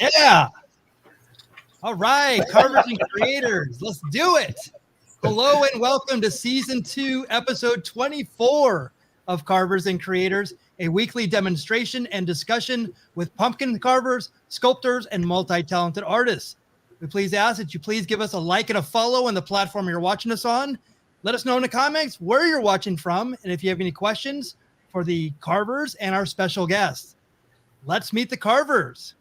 Yeah. All right, Carvers and Creators, let's do it. Hello and welcome to Season 2, Episode 24 of Carvers and Creators, a weekly demonstration and discussion with pumpkin carvers, sculptors, and multi-talented artists. We please ask that you please give us a like and a follow on the platform you're watching us on. Let us know in the comments where you're watching from, and if you have any questions for the carvers and our special guests. Let's meet the carvers.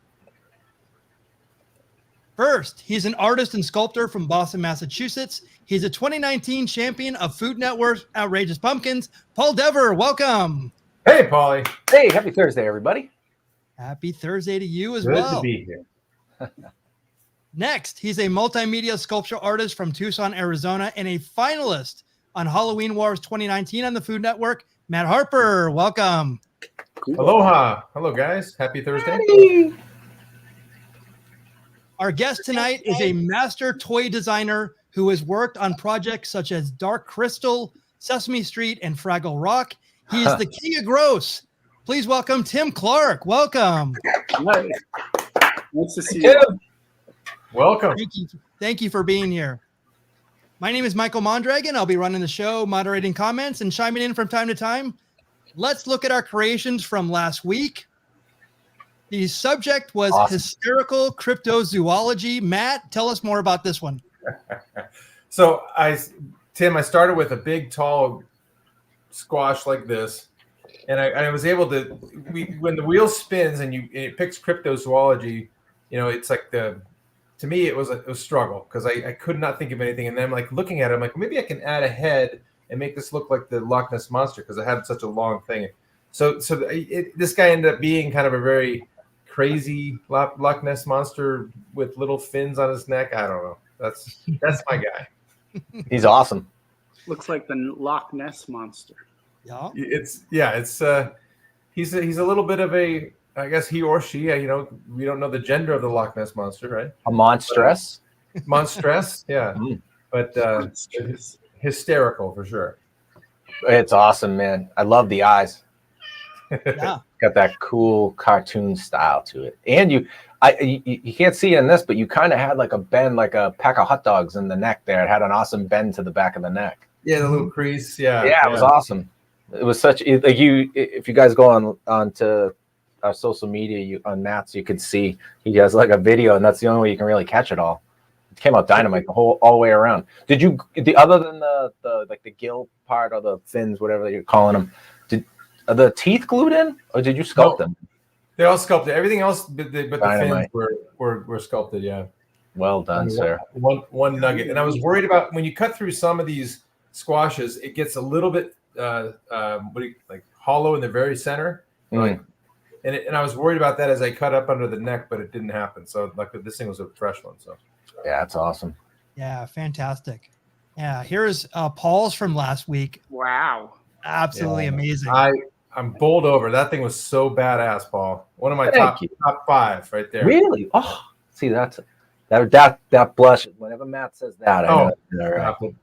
First, he's an artist and sculptor from Boston, Massachusetts. He's a 2019 champion of Food Network's Outrageous Pumpkins. Paul Dever, welcome. Hey, Paulie. Hey, happy Thursday, everybody. Happy Thursday to you as Good well. to be here. Next, he's a multimedia sculpture artist from Tucson, Arizona, and a finalist on Halloween Wars 2019 on the Food Network. Matt Harper, welcome. Aloha. Hello, guys. Happy Thursday. Hey. Our guest tonight is a master toy designer who has worked on projects such as Dark Crystal, Sesame Street, and Fraggle Rock. He is the king of gross. Please welcome Tim Clarke. Welcome. Nice to see you. Welcome. Thank you for being here. My name is Michael Mondragon. I'll be running the show, moderating comments, and chiming in from time to time. Let's look at our creations from last week. The subject was hysterical cryptozoology. Matt, tell us more about this one. So, Tim, I started with a big, tall squash like this, and I was able to. When the wheel spins and it picks cryptozoology, it's like to me it was a struggle because I could not think of anything, and then I'm like looking at it, I'm like maybe I can add a head and make this look like the Loch Ness Monster because I had such a long thing. So this guy ended up being kind of a very crazy Loch Ness Monster with little fins on his neck. I don't know. That's my guy. He's awesome. Looks like the Loch Ness Monster. Yeah. He's a little bit of a, I guess he or she, we don't know the gender of the Loch Ness Monster, right? A monstrous. Monstrous, yeah. But it's hysterical for sure. It's awesome, man. I love the eyes. Yeah. Got that cool cartoon style to it. And you can't see it in this, but you kind of had like a bend, like a pack of hot dogs in the neck there. It had an awesome bend to the back of the neck. Yeah, the little crease. Yeah. Yeah, it was awesome. It was such like if you guys go on to our social media on Matt's, you could see he has like a video, and that's the only way you can really catch it all. It came out dynamite all the way around. Did you other than the like the gill part or the fins, whatever you're calling them, are the teeth glued in, or did you sculpt them? They're all sculpted. Everything else, but the Dynamite. fins were sculpted. Yeah. Well done, sir. One nugget, and I was worried about when you cut through some of these squashes, it gets a little bit hollow in the very center, and I was worried about that as I cut up under the neck, but it didn't happen. So like this thing was a fresh one. So yeah, that's awesome. Yeah, fantastic. Yeah, here's Paul's from last week. Wow. Absolutely amazing. I'm bowled over. That thing was so badass, Paul. One of my top 5 right there. Really? Oh, see that blush. Whenever Matt says that, I know.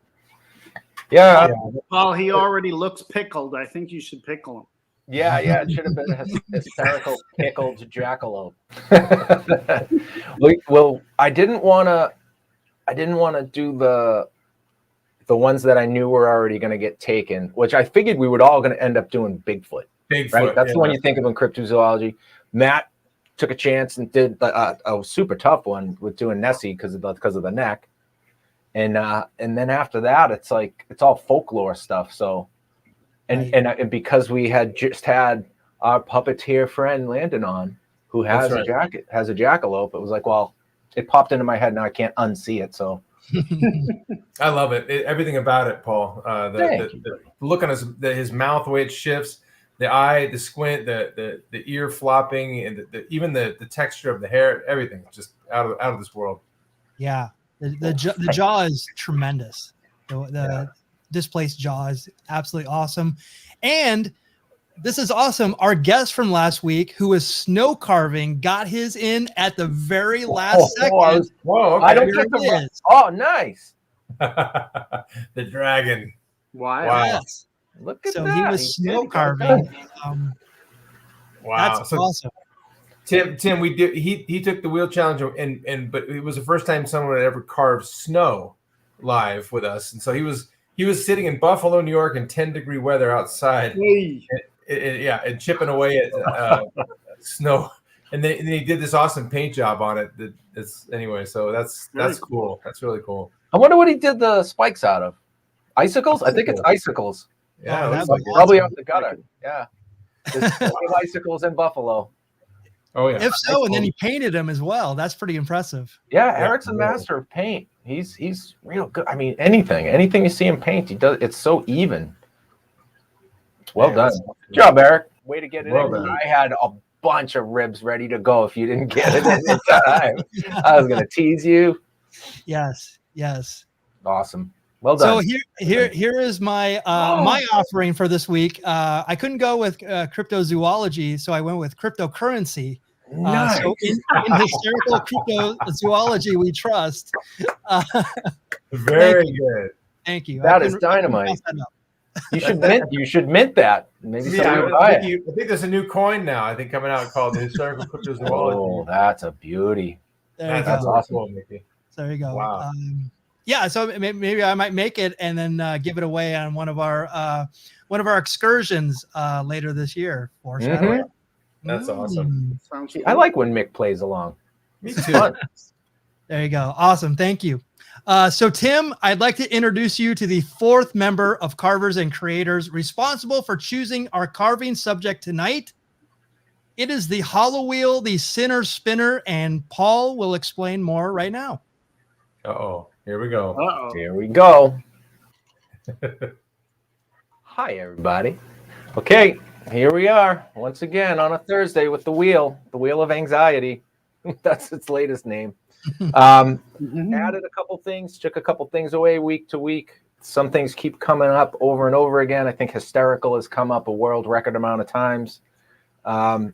Yeah. Paul, he already looks pickled. I think you should pickle him. Yeah. It should have been a hysterical pickled jackalope. Well, I didn't want to do the ones that I knew were already going to get taken, which I figured we would all going to end up doing Bigfoot. Right? That's the one you think of in cryptozoology. Matt took a chance and did a super tough one with doing Nessie because of the neck, and then after that, it's like it's all folklore stuff. So, and because we had just had our puppeteer friend Landon on, who has a jackalope, it was like, well, it popped into my head, now I can't unsee it. So. I love it. Everything about it, Paul. The look on his mouth, the way it shifts, the eye, the squint, the ear flopping, and even the texture of the hair, everything just out of this world. Yeah, the jaw is tremendous. The displaced jaw is absolutely awesome, and this is awesome. Our guest from last week, who was snow carving, got his in at the very last second. Okay. I don't get the. Oh, nice. The dragon. Wow. Yes. Look at so that. He was snow carving. Wow. That's awesome. Tim, we did. He took the wheel challenge, but it was the first time someone had ever carved snow live with us, and so he was sitting in Buffalo, New York, in 10-degree weather outside, and chipping away at snow, and then he did this awesome paint job on it. So that's cool. That's really cool. I wonder what he did the spikes out of. Icicles? I think it's icicles. Yeah, that's probably off the gutter. Yeah, there's a lot of icicles in Buffalo. Oh yeah. If so, and then he painted them as well. That's pretty impressive. Yeah, Eric's a master of paint. He's real good. I mean, anything you see him paint, he does. It's so even. It's well done. Good job, Eric. Way to get it in. I had a bunch of ribs ready to go if you didn't get it in time. I was gonna tease you. Yes. Awesome. Well done. So here is my my offering for this week. I couldn't go with cryptozoology, so I went with cryptocurrency. Nice. So in hysterical cryptozoology, we trust. Very good. Thank you. That is dynamite. You should mint that. Maybe somebody would buy it. I think there's a new coin now. I think coming out called the Historical Cryptozoology. Oh, that's a beauty. That's awesome, Mickey. So there you go. Wow. So maybe I might make it and then give it away on one of our excursions later this year. That's awesome. I like when Mick plays along. Me too. There you go. Awesome. Thank you. So Tim, I'd like to introduce you to the fourth member of Carvers and Creators responsible for choosing our carving subject tonight. It is the hollow wheel, the Sinner Spinner, and Paul will explain more right now. Here we go. Here we go. Hi, everybody. Okay, here we are once again on a Thursday with the wheel of anxiety. That's its latest name. Added a couple things, took a couple things away week to week. Some things keep coming up over and over again. I think hysterical has come up a world record amount of times.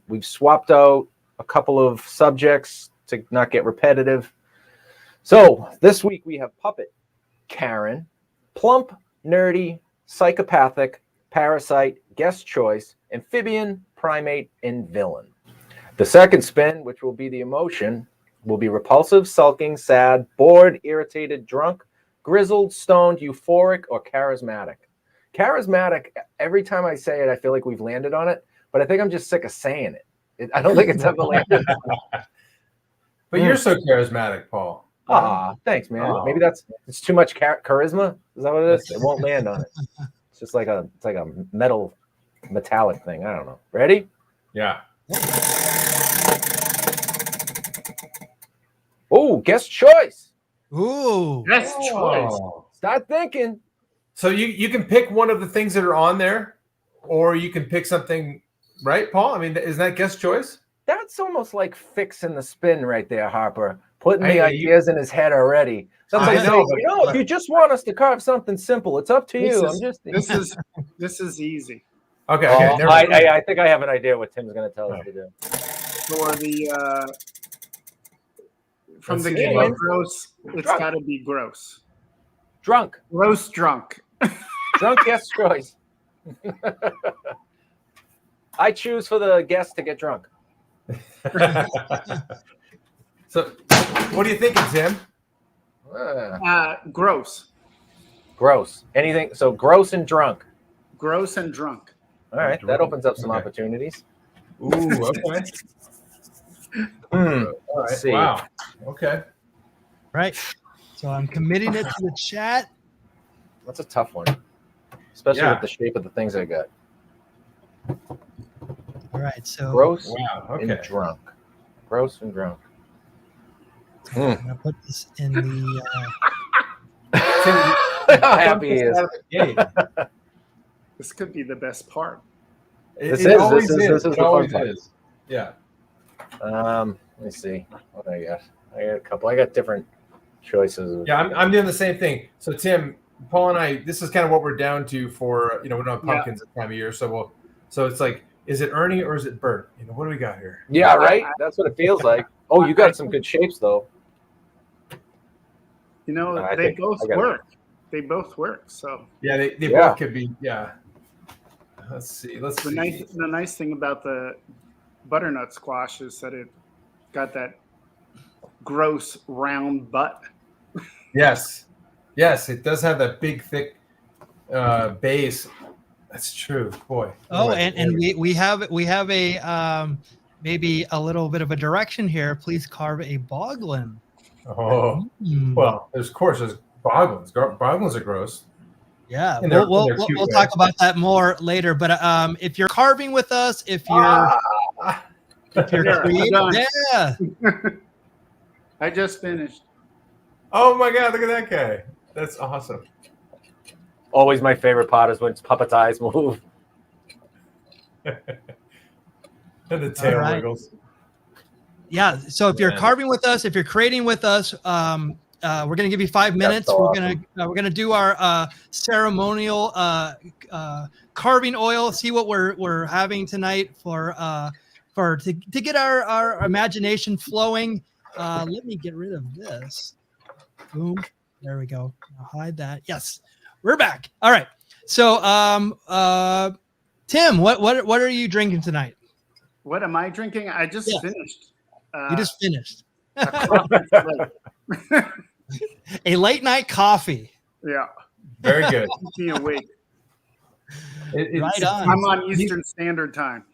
We've swapped out a couple of subjects to not get repetitive. So this week we have puppet, Karen, plump, nerdy, psychopathic, parasite, guest choice, amphibian, primate, and villain. The second spin, which will be the emotion, will be repulsive, sulking, sad, bored, irritated, drunk, grizzled, stoned, euphoric, or charismatic. Charismatic, every time I say it, I feel like we've landed on it, but I think I'm just sick of saying it. I don't think it's ever landed. But you're so charismatic, Paul. Thanks, man. Maybe it's too much charisma. Is that what it is? It won't land on it. It's just like a metallic thing. I don't know. Ready? Yeah. Oh, guest choice. Ooh. Guest choice. Start thinking. So you can pick one of the things that are on there, or you can pick something, right, Paul? I mean, isn't that guest choice? That's almost like fixing the spin right there, Harper. Putting the ideas in his head already. Sometimes if you just want us to carve something simple, it's up to you. This is easy. Okay. I think I have an idea what Tim's going to tell us to do. For the from the game of gross, it's got to be gross. Drunk. Gross drunk. Drunk guest choice. I choose for the guest to get drunk. So, what are you thinking, Tim? Gross. Gross. Anything. So gross and drunk. Gross and drunk. All right, that opens up some opportunities. Ooh, okay. Let's see. Wow. Okay. Right. So I'm committing it to the chat. That's a tough one, especially with the shape of the things I got. All right. So gross and drunk. Gross and drunk. I'm gonna put this in the. How happy he is. This could be the best part. This is the fun part. Yeah. Let me see what I got. I got a couple. I got different choices. Yeah, I'm doing the same thing. So Tim, Paul, and I, this is kind of what we're down to for we don't have pumpkins at the time of year. So it's like, is it Ernie or is it Bert? What do we got here? Yeah, right. That's what it feels like. Oh, you got some good shapes though. They both work. They both work. So yeah, they both could be. Yeah. Let's see. The nice thing about the butternut squash is that it got that gross round butt. Yes, it does have that big, thick base. That's true, boy. Oh, and we have a maybe a little bit of a direction here. Please carve a boglin. Oh, well, there's boglins. Boglins are gross. Yeah, we'll talk about that more later. But if you're carving with us, if you're creating, yeah. I just finished. Oh my God! Look at that guy. That's awesome. Always my favorite part is when puppet's eyes move. And the tail wiggles. Yeah. So if you're carving with us, if you're creating with us, we're going to give you 5 minutes. So we're going to do our ceremonial carving oil. See what we're having tonight to get our imagination flowing. Let me get rid of this. Boom. There we go. I'll hide that. Yes, we're back. All right. So, Tim, what are you drinking tonight? What am I drinking? I just finished. You just finished. A late night coffee. Yeah. Very good. Keeps me awake. Right on. I'm on Eastern Standard Time.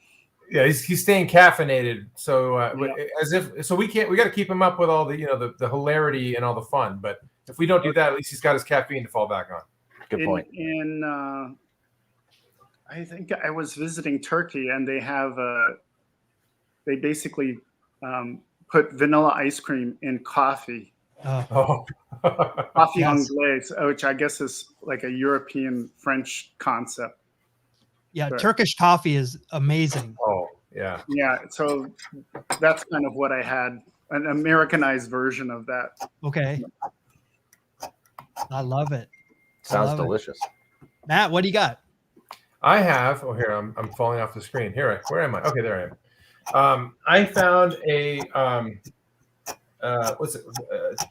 Yeah, he's staying caffeinated. So we got to keep him up with all the the hilarity and all the fun. But if we don't do that, at least he's got his caffeine to fall back on. Good point. I think I was visiting Turkey, and they basically put vanilla ice cream in coffee. Coffee anglaise, which I guess is like a European French concept. Yeah, but Turkish coffee is amazing. Oh, yeah. Yeah, so that's kind of what I had, an Americanized version of that. Okay. I love it. Sounds delicious. Matt, what do you got? I have, here, I'm falling off the screen. Where am I? Okay, there I am. I found a,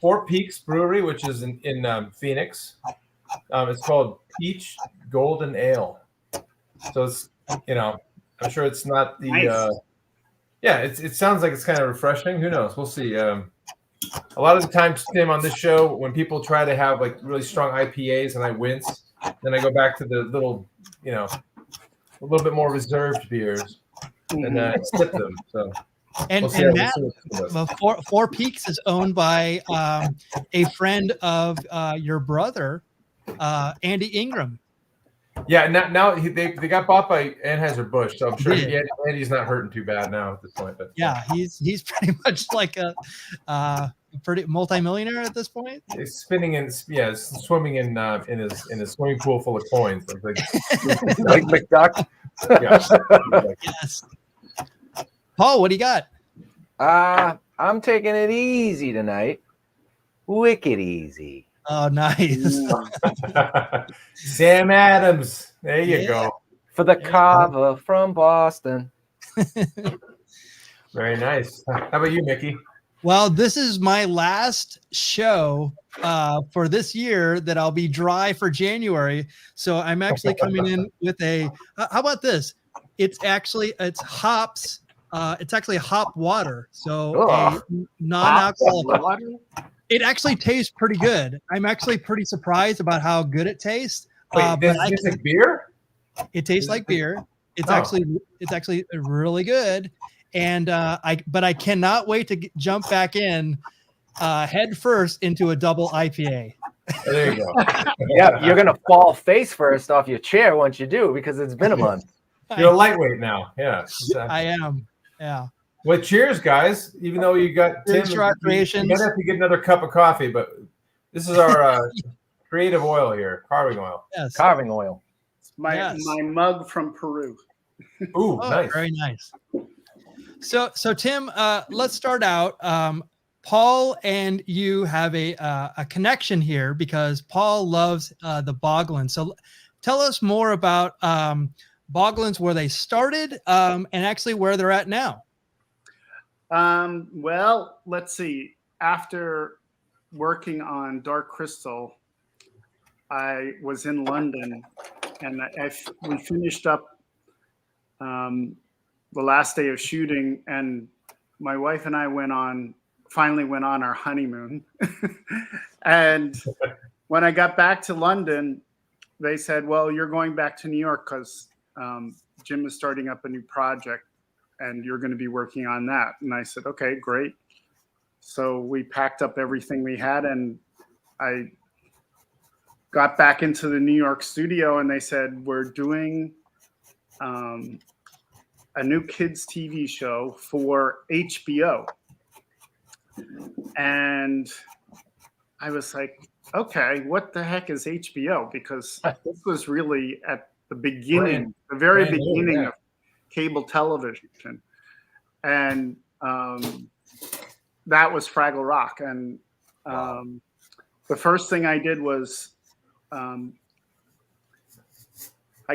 Fort Peaks Brewery, which is in Phoenix. It's called Peach Golden Ale. So it's, I'm sure it's not the, nice. It sounds like it's kind of refreshing. Who knows? We'll see. A lot of the times, Tim, on this show, when people try to have like really strong IPAs and I wince, then I go back to the little, a little bit more reserved beers and sip them. So. And Matt, Four Peaks is owned by a friend of your brother, Andy Ingram. Yeah, now they got bought by Anheuser-Busch, so I'm sure Andy's not hurting too bad now at this point. But yeah, he's pretty much like a pretty multimillionaire at this point. He's swimming in his swimming pool full of coins, like McDuck. Yeah. Yes. Paul, what do you got? I'm taking it easy tonight. Wicked easy. Oh, nice. Sam Adams. There you go. For the Carver from Boston. Very nice. How about you, Mickey? Well, this is my last show for this year that I'll be dry for January. So I'm actually coming in with how about this? It's hops. It's actually hop water. So a non-alcoholic water. It actually tastes pretty good. I'm actually pretty surprised about how good it tastes. Wait, does it taste like beer? It tastes like beer. It's actually really good. And I cannot wait to jump back in head first into a double IPA. There you go. Yeah, you're gonna fall face first off your chair once you do because it's been a month. You're a lightweight now. Yeah, exactly. I am. Yeah. Well, cheers, guys. Even though you got Tim, you might have to get another cup of coffee, but this is our creative oil here, carving oil. Yes. Carving oil. It's my mug from Peru. Ooh, nice. Very nice. So Tim, let's start out. Paul and you have a connection here because Paul loves the boglins. So tell us more about boglins, where they started, and actually where they're at now. Well, let's see. After working on Dark Crystal, I was in London, and we finished up the last day of shooting, and my wife and I finally went on our honeymoon. And when I got back to London, they said, well, you're going back to New York because Jim is starting up a new project and you're going to be working on that. And I said, okay, great. So we packed up everything we had, and I got back into the New York studio, and they said, we're doing a new kids TV show for HBO. And I was like, okay, what the heck is HBO? Because this was really at the beginning, the very beginning of cable television. And that was Fraggle Rock. And the first thing I did was I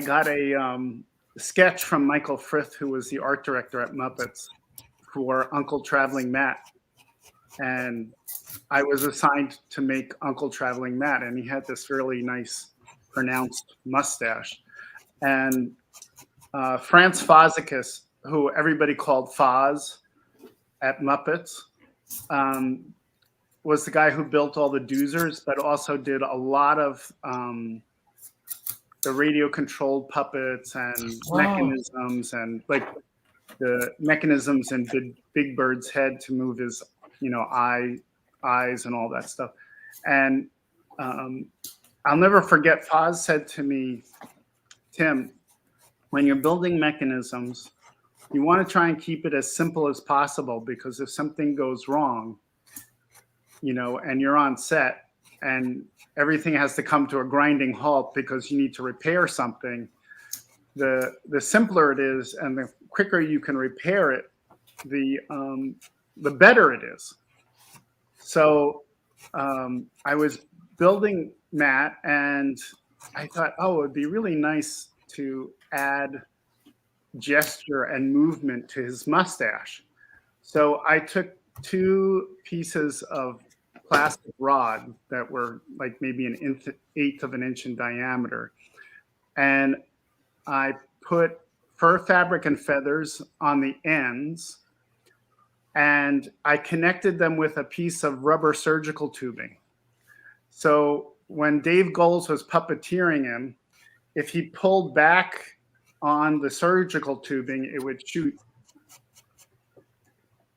got a sketch from Michael Frith, who was the art director at Muppets, for Uncle Traveling Matt. And I was assigned to make Uncle Traveling Matt, and he had this really nice pronounced mustache. And Franz Fozzikus, who everybody called Foz at Muppets, was the guy who built all the doozers, but also did a lot of the radio-controlled puppets and mechanisms, and like the mechanisms in Big Bird's head to move his, eyes and all that stuff. And I'll never forget, Foz said to me, Tim, when you're building mechanisms, you want to try and keep it as simple as possible, because if something goes wrong, and you're on set and everything has to come to a grinding halt because you need to repair something, the simpler it is and the quicker you can repair it, the better it is. So I was building Matt, and I thought, it would be really nice to add gesture and movement to his mustache. So I took 2 pieces of plastic rod that were like maybe an eighth of an inch in diameter, and I put fur fabric and feathers on the ends, and I connected them with a piece of rubber surgical tubing. So when Dave Goles was puppeteering him, if he pulled back on the surgical tubing, it would shoot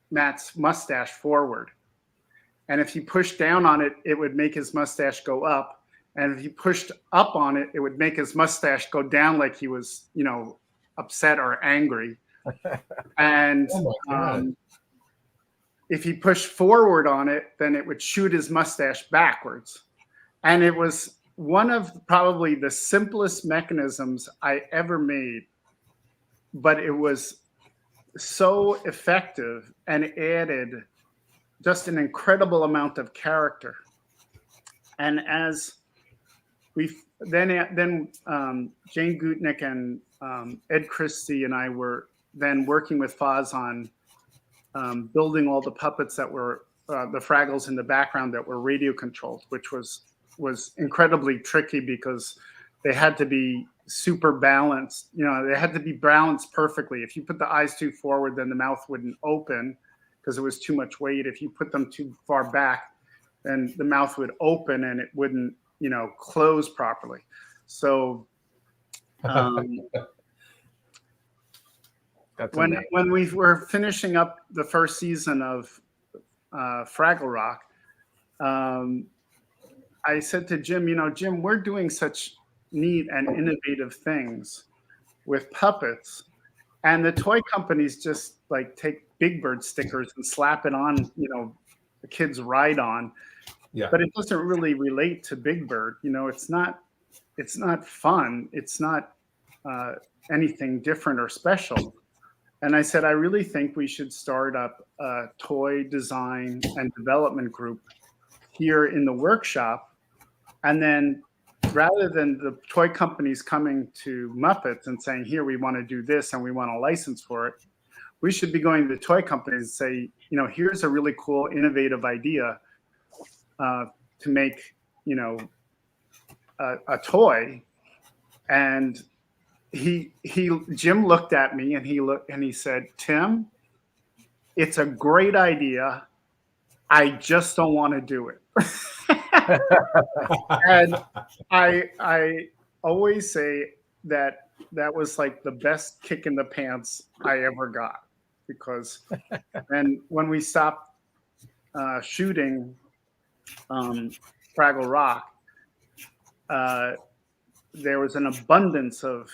Matt's mustache forward. And if he pushed down on it, it would make his mustache go up. And if he pushed up on it, it would make his mustache go down, like he was, upset or angry. And if he pushed forward on it, then it would shoot his mustache backwards. And it was one of probably the simplest mechanisms I ever made, but it was so effective and added just an incredible amount of character. And as we then Jane Gutnick and Ed Christie and I were then working with Foz on building all the puppets that were the Fraggles in the background that were radio controlled, which was incredibly tricky because they had to be super balanced. They had to be balanced perfectly. If you put the eyes too forward, then the mouth wouldn't open because it was too much weight. If you put them too far back, then the mouth would open and it wouldn't, close properly. So when we were finishing up the first season of Fraggle Rock, I said to Jim, Jim, we're doing such neat and innovative things with puppets, and the toy companies just like take Big Bird stickers and slap it on, the kids ride on. Yeah. But it doesn't really relate to Big Bird. It's not fun. It's not anything different or special. And I said, I really think we should start up a toy design and development group here in the workshop. And then rather than the toy companies coming to Muppets and saying, here, we want to do this and we want a license for it, we should be going to the toy companies and say, here's a really cool, innovative idea to make, a toy. And Jim looked at me and he said, Tim, it's a great idea. I just don't want to do it. And I always say that was like the best kick in the pants I ever got, because when we stopped shooting Fraggle Rock, there was an abundance of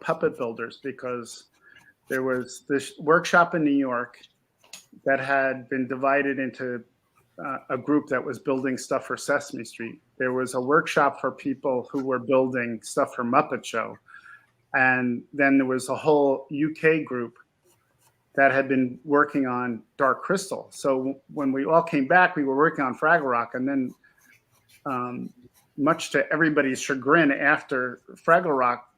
puppet builders, because there was this workshop in New York that had been divided into a group that was building stuff for Sesame Street. There was a workshop for people who were building stuff for Muppet Show. And then there was a whole UK group that had been working on Dark Crystal. So when we all came back, we were working on Fraggle Rock. And then much to everybody's chagrin, after Fraggle Rock,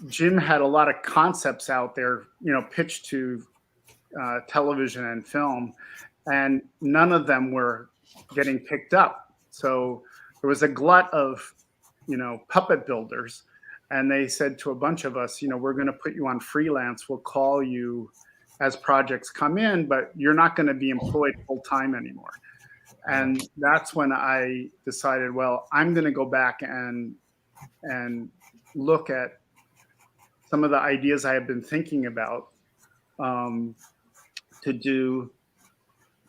Jim had a lot of concepts out there, pitched to television and film, and none of them were getting picked up. So there was a glut of, puppet builders, and they said to a bunch of us, we're going to put you on freelance. We'll call you as projects come in, but you're not going to be employed full time anymore. And that's when I decided, well, I'm going to go back and look at some of the ideas I have been thinking about, to do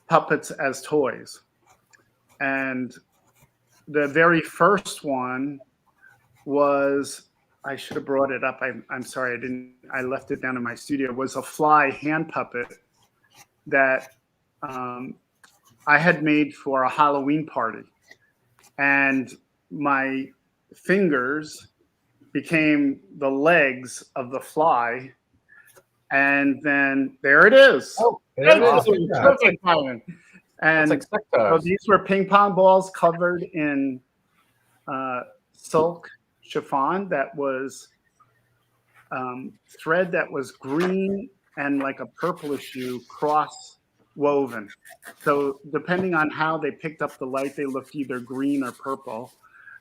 puppets as toys. And the very first one was, I should have brought it up. I'm sorry, I didn't. I left it down in my studio. Was a fly hand puppet that I had made for a Halloween party, and my fingers became the legs of the fly, and then there it is. Oh, there it is. Perfect timing. And like so these were ping pong balls covered in silk chiffon that was thread that was green and like a purplish hue cross woven. So depending on how they picked up the light, they looked either green or purple.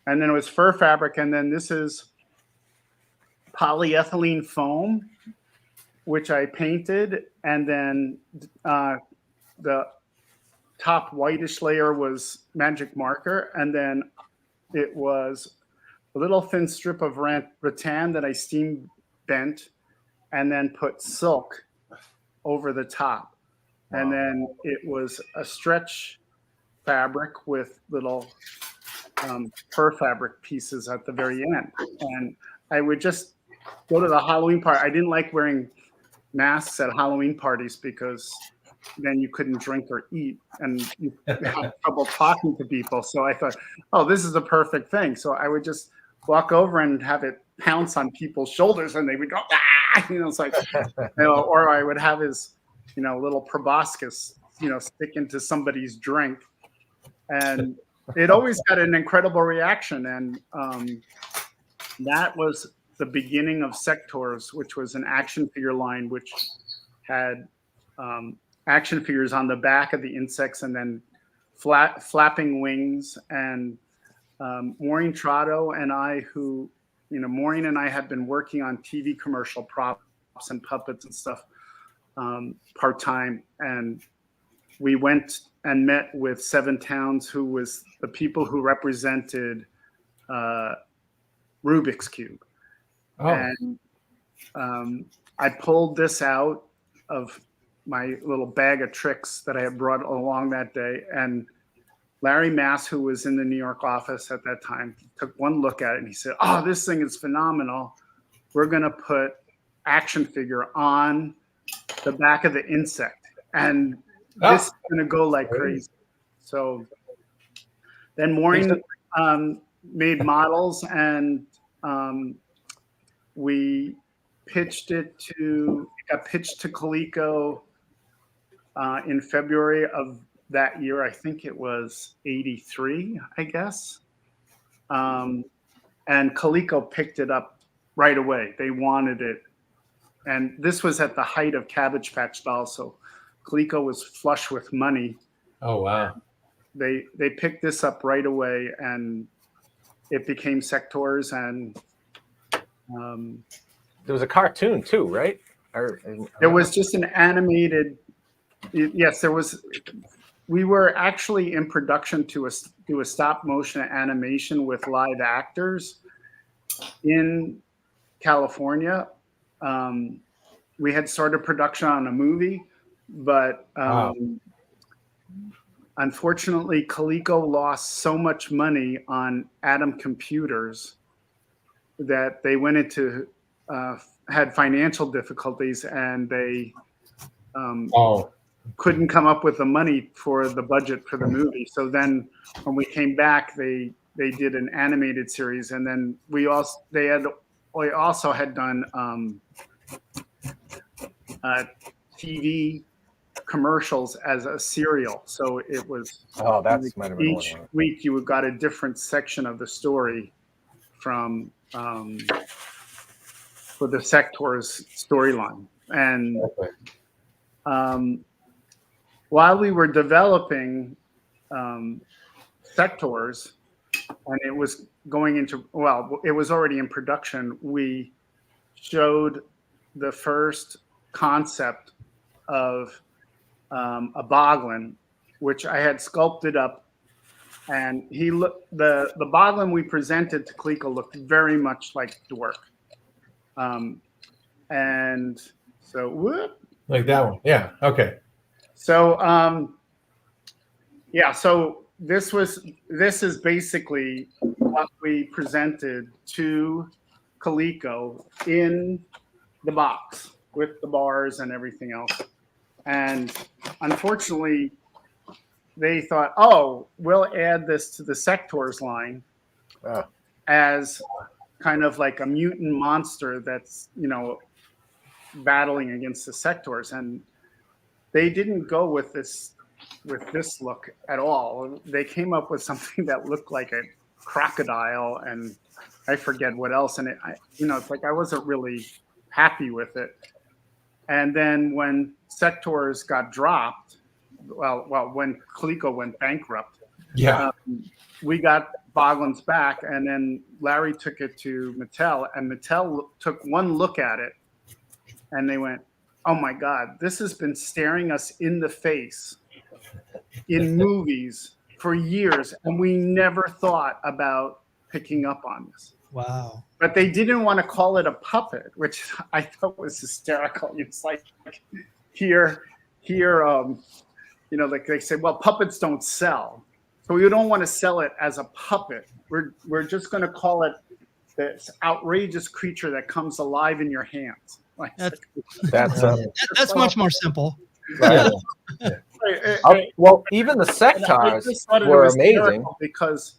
And then it was fur fabric. And then this is polyethylene foam, which I painted. And then the top whitish layer was magic marker. And then it was a little thin strip of rattan that I steam bent and then put silk over the top. Wow. And then it was a stretch fabric with little fur fabric pieces at the very end. And I would just go to the Halloween party. I didn't like wearing masks at Halloween parties because then you couldn't drink or eat and you had trouble talking to people. So I thought, oh, this is the perfect thing. So I would just walk over and have it pounce on people's shoulders and they would go, ah, it's like, or I would have his, little proboscis, stick into somebody's drink. And it always got an incredible reaction. And that was the beginning of Sectors, which was an action figure line, which had action figures on the back of the insects and then flapping wings. And Maureen Trotto and I, who, Maureen and I had been working on TV commercial props and puppets and stuff part-time. And we went and met with Seven Towns, who was the people who represented Rubik's Cube. Oh. And I pulled this out of my little bag of tricks that I had brought along that day. And Larry Mass, who was in the New York office at that time, took one look at it and he said, oh, this thing is phenomenal. We're going to put action figure on the back of the insect. And this is going to go like crazy. So then Maureen made models and we pitched it to, got pitched to Coleco in February of that year. I think it was 83, I guess. And Coleco picked it up right away. They wanted it. And this was at the height of Cabbage Patch Dolls. So Coleco was flush with money. Oh, wow. They picked this up right away. And it became Sectors, and there was a cartoon too, right? There was just an animated. Yes, there was. We were actually in production to do a stop motion animation with live actors in California. We had started production on a movie, but unfortunately, Coleco lost so much money on Atom computers that they went into had financial difficulties, and they couldn't come up with the money for the budget for the movie. So then, when we came back, they did an animated series, and then we also had done TV commercials as a serial. So it was each week you got a different section of the story from for the Sectors storyline. And while we were developing Sectors, and it was going into, well, it was already in production, we showed the first concept of a boglin, which I had sculpted up, and the boglin we presented to Coleco looked very much like Dwork. And so whoop. Like that one. Yeah. Okay. So so this is basically what we presented to Coleco in the box with the bars and everything else. And unfortunately, they thought, oh, we'll add this to the Sectors line as kind of like a mutant monster that's, battling against the Sectors. And they didn't go with this look at all. They came up with something that looked like a crocodile, and I forget what else. And it's like I wasn't really happy with it. And then when Sectors got dropped, when Coleco went bankrupt, we got Boglins back, and then Larry took it to Mattel, and Mattel took one look at it, and they went, "Oh my God, this has been staring us in the face in movies for years, and we never thought about picking up on this." Wow. But they didn't want to call it a puppet, which I thought was hysterical. It's like here, like they say, well, puppets don't sell. So we don't want to sell it as a puppet. We're just going to call it this outrageous creature that comes alive in your hands. That's much more simple. Right. Well, even the Sectors were amazing because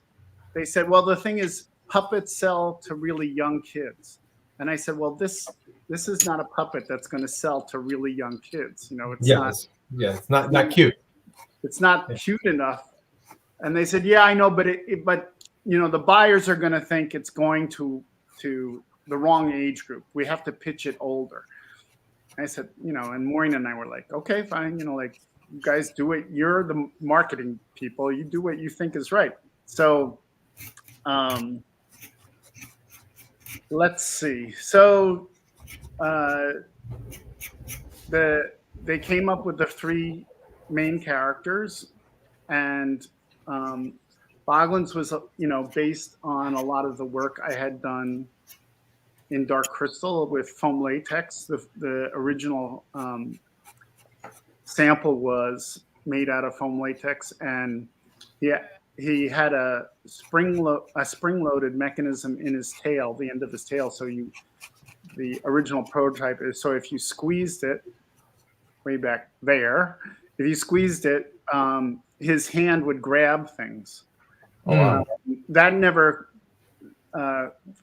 they said, well, the thing is, puppets sell to really young kids. And I said, well, this is not a puppet that's going to sell to really young kids. It's not cute. It's not cute enough. And they said, yeah, I know, but the buyers are going to think it's going to the wrong age group. We have to pitch it older. I said, and Maureen and I were like, okay, fine. You guys do it. You're the marketing people. You do what you think is right. So, let's see. So, they came up with the three main characters, and Boglins was, based on a lot of the work I had done in Dark Crystal with foam latex. The original sample was made out of foam latex, and he had a spring-loaded mechanism in his tail, the end of his tail. So the original prototype is, so if you squeezed it way back there, if you squeezed it, his hand would grab things. That never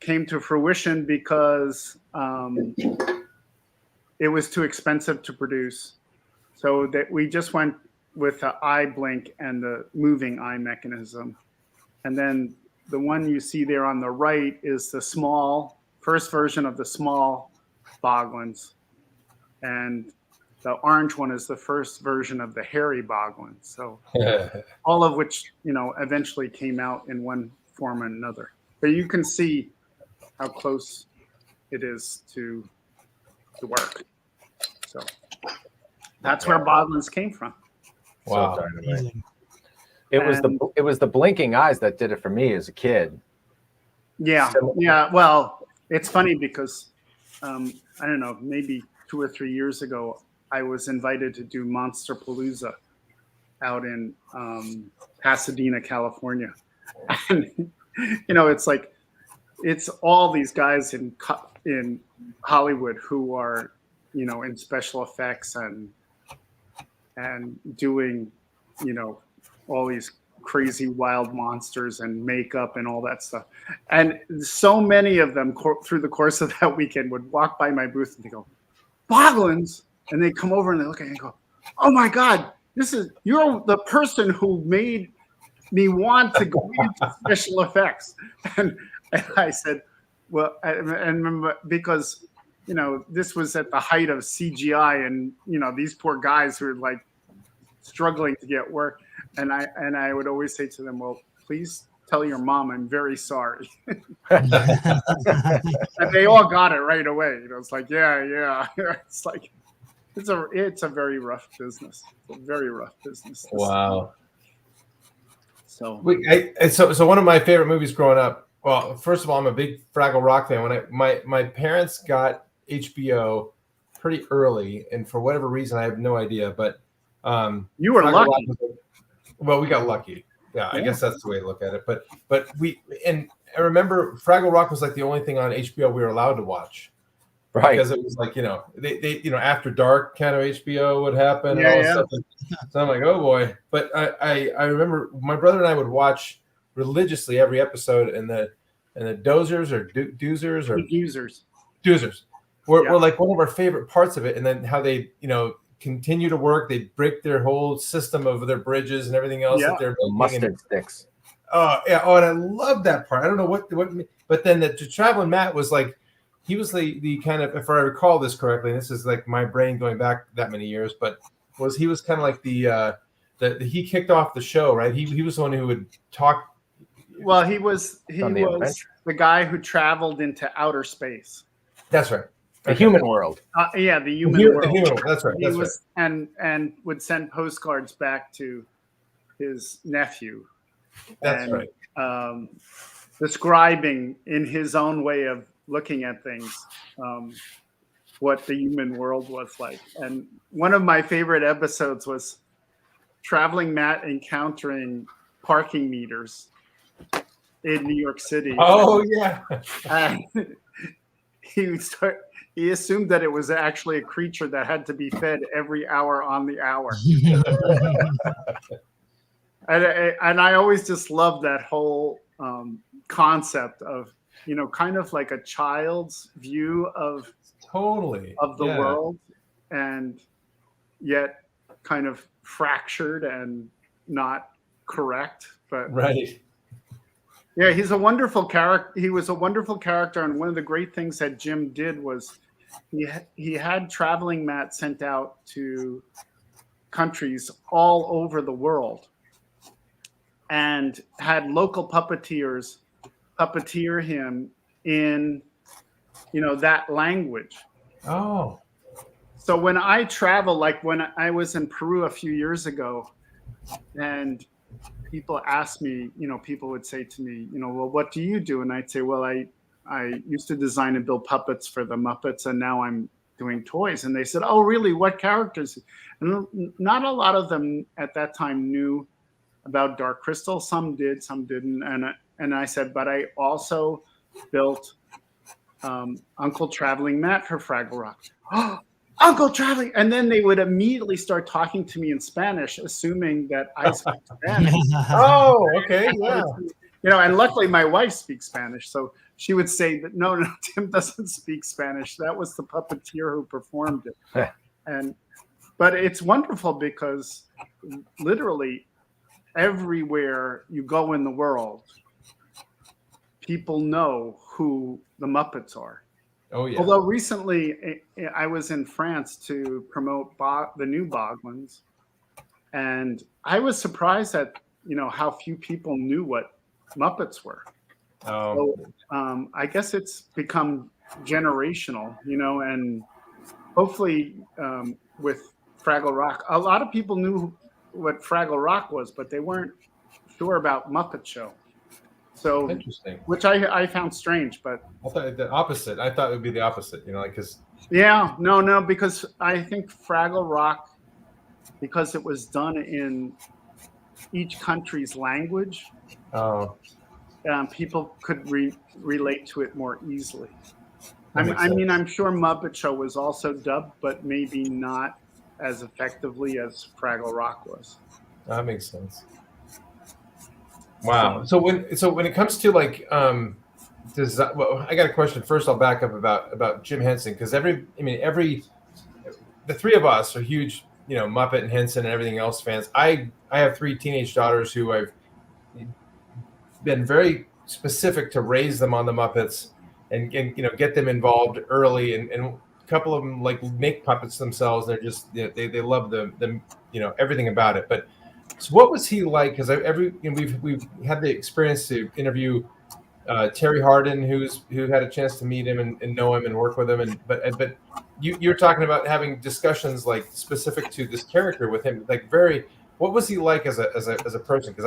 came to fruition because it was too expensive to produce. So that we just went with the eye blink and the moving eye mechanism. And then the one you see there on the right is the first version of the small Boglins. And the orange one is the first version of the hairy Boglin. So all of which, eventually came out in one form or another. but you can see how close it is to the work. So that's where Boglins came from. Wow. So it was the blinking eyes that did it for me as a kid. Yeah. Yeah. Well, it's funny because I don't know, maybe 2 or 3 years ago, I was invited to do Monster Palooza out in Pasadena, California. And, it's like, it's all these guys in Hollywood who are, in special effects and doing, all these crazy wild monsters and makeup and all that stuff. And so many of them through the course of that weekend would walk by my booth and they go, Boglins. And they come over and they look at me and go, oh my God, you're the person who made me want to go into special effects. And I said, well, and because, this was at the height of CGI and, these poor guys who were like struggling to get work. And I would always say to them, well, please tell your mom I'm very sorry. And they all got it right away. It's like, yeah. It's like, it's a very rough business. It's a very rough business. Wow. So one of my favorite movies growing up. Well, first of all, I'm a big Fraggle Rock fan. When my parents got HBO pretty early, and for whatever reason, I have no idea, but you were lucky. Well, we got lucky. Yeah, I guess that's the way to look at it. But I remember Fraggle Rock was like the only thing on HBO we were allowed to watch. Right. Because it was like, they after dark kind of HBO would happen and all this stuff. So I'm like, oh boy. But I remember my brother and I would watch religiously every episode, and the dozers or doozers or doozers were like one of our favorite parts of it. And then how they, continue to work, they break their whole system of their bridges and everything else that they're building. Mustard sticks. Oh yeah. Oh, and I love that part. I don't know what but then the Traveling Matt was like, he was the kind of, if I recall this correctly, and this is like my brain going back that many years, but he was kind of like he kicked off the show, right? He was the one who would talk. Well, he was the guy who traveled into outer space. That's right. The human world. The human world. The human world. That's right. That's right. And would send postcards back to his nephew. That's right. Describing in his own way of looking at things, what the human world was like. And one of my favorite episodes was Traveling Matt encountering parking meters in New York City. Oh, yeah. And he assumed that it was actually a creature that had to be fed every hour on the hour. And I always just love that whole concept of, kind of like a child's view of the world, and yet kind of fractured and not correct. But right. Yeah, he's a wonderful character. He was a wonderful character, and one of the great things that Jim did was he had Traveling Matt sent out to countries all over the world, and had local puppeteers puppeteer him in, that language. Oh. So when I travel, like when I was in Peru a few years ago, and people asked me, people would say to me, well, what do you do? And I'd say, well, I used to design and build puppets for the Muppets, and now I'm doing toys. And they said, oh, really? What characters? And not a lot of them at that time knew about Dark Crystal. Some did, some didn't. And I said, but I also built Uncle Traveling Matt for Fraggle Rock. Oh, Uncle Traveling! And then they would immediately start talking to me in Spanish, assuming that I speak Spanish. Oh, okay, yeah. And luckily my wife speaks Spanish, so she would say that no, Tim doesn't speak Spanish. That was the puppeteer who performed it. But it's wonderful because literally everywhere you go in the world, people know who the Muppets are. Oh, yeah. Although recently I was in France to promote the new Boglins, and I was surprised at how few people knew what Muppets were. Oh. So I guess it's become generational, and hopefully with Fraggle Rock, a lot of people knew what Fraggle Rock was, but they weren't sure about Muppet Show. So Interesting. Which I found strange, but I thought the opposite. I thought it would be the opposite, because. Yeah, no, because I think Fraggle Rock, because it was done in each country's language, people could relate to it more easily. I'm sure Muppet Show was also dubbed, but maybe not as effectively as Fraggle Rock was. That makes sense. Wow. So when it comes to like well, I got a question. First, I'll back up about Jim Henson, because the three of us are huge, Muppet and Henson and everything else fans. I have 3 teenage daughters who I've been very specific to raise them on the Muppets and get them involved early, and a couple of them like make puppets themselves. They're just they love the everything about it. But so what was he like? Because we've had the experience to interview Terry Hardin, who had a chance to meet him and know him and work with him, but you're talking about having discussions like specific to this character with him, like what was he like as a person? Because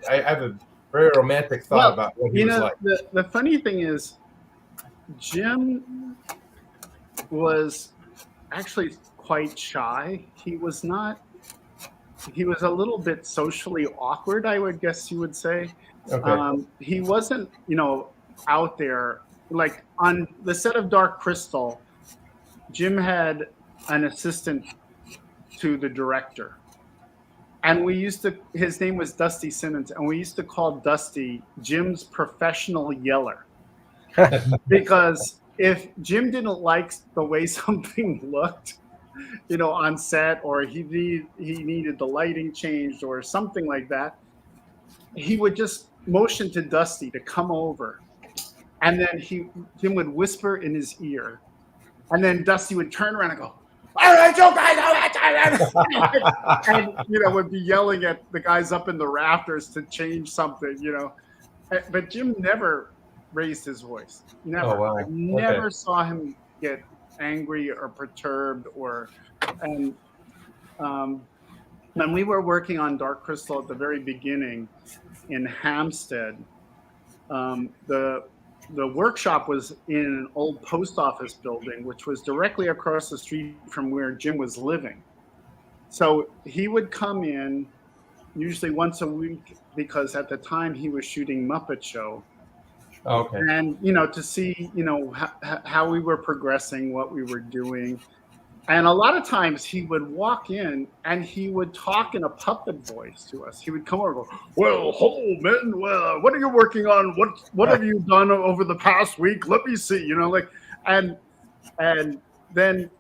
I have a very romantic thought about what he was like. The funny thing is, Jim was actually quite shy. He was a little bit socially awkward, I would guess you would say. Okay. He wasn't, out there. Like on the set of Dark Crystal, Jim had an assistant to the director. And his name was Dusty Simmons, and we used to call Dusty Jim's professional yeller. Because if Jim didn't like the way something looked, on set, or he needed the lighting changed or something like that, he would just motion to Dusty to come over, and then Jim would whisper in his ear, and then Dusty would turn around and go, "All right, you guys," and would be yelling at the guys up in the rafters to change something, But Jim never raised his voice. Never. Oh, wow. I never saw him get angry or perturbed and when we were working on Dark Crystal at the very beginning in Hampstead, the workshop was in an old post office building, which was directly across the street from where Jim was living. So he would come in usually once a week, because at the time he was shooting Muppet Show. Okay. And, to see, how we were progressing, what we were doing. And a lot of times he would walk in and he would talk in a puppet voice to us. He would come over and go, "Well, hello, men. Well, what are you working on? What have you done over the past week? Let me see." And then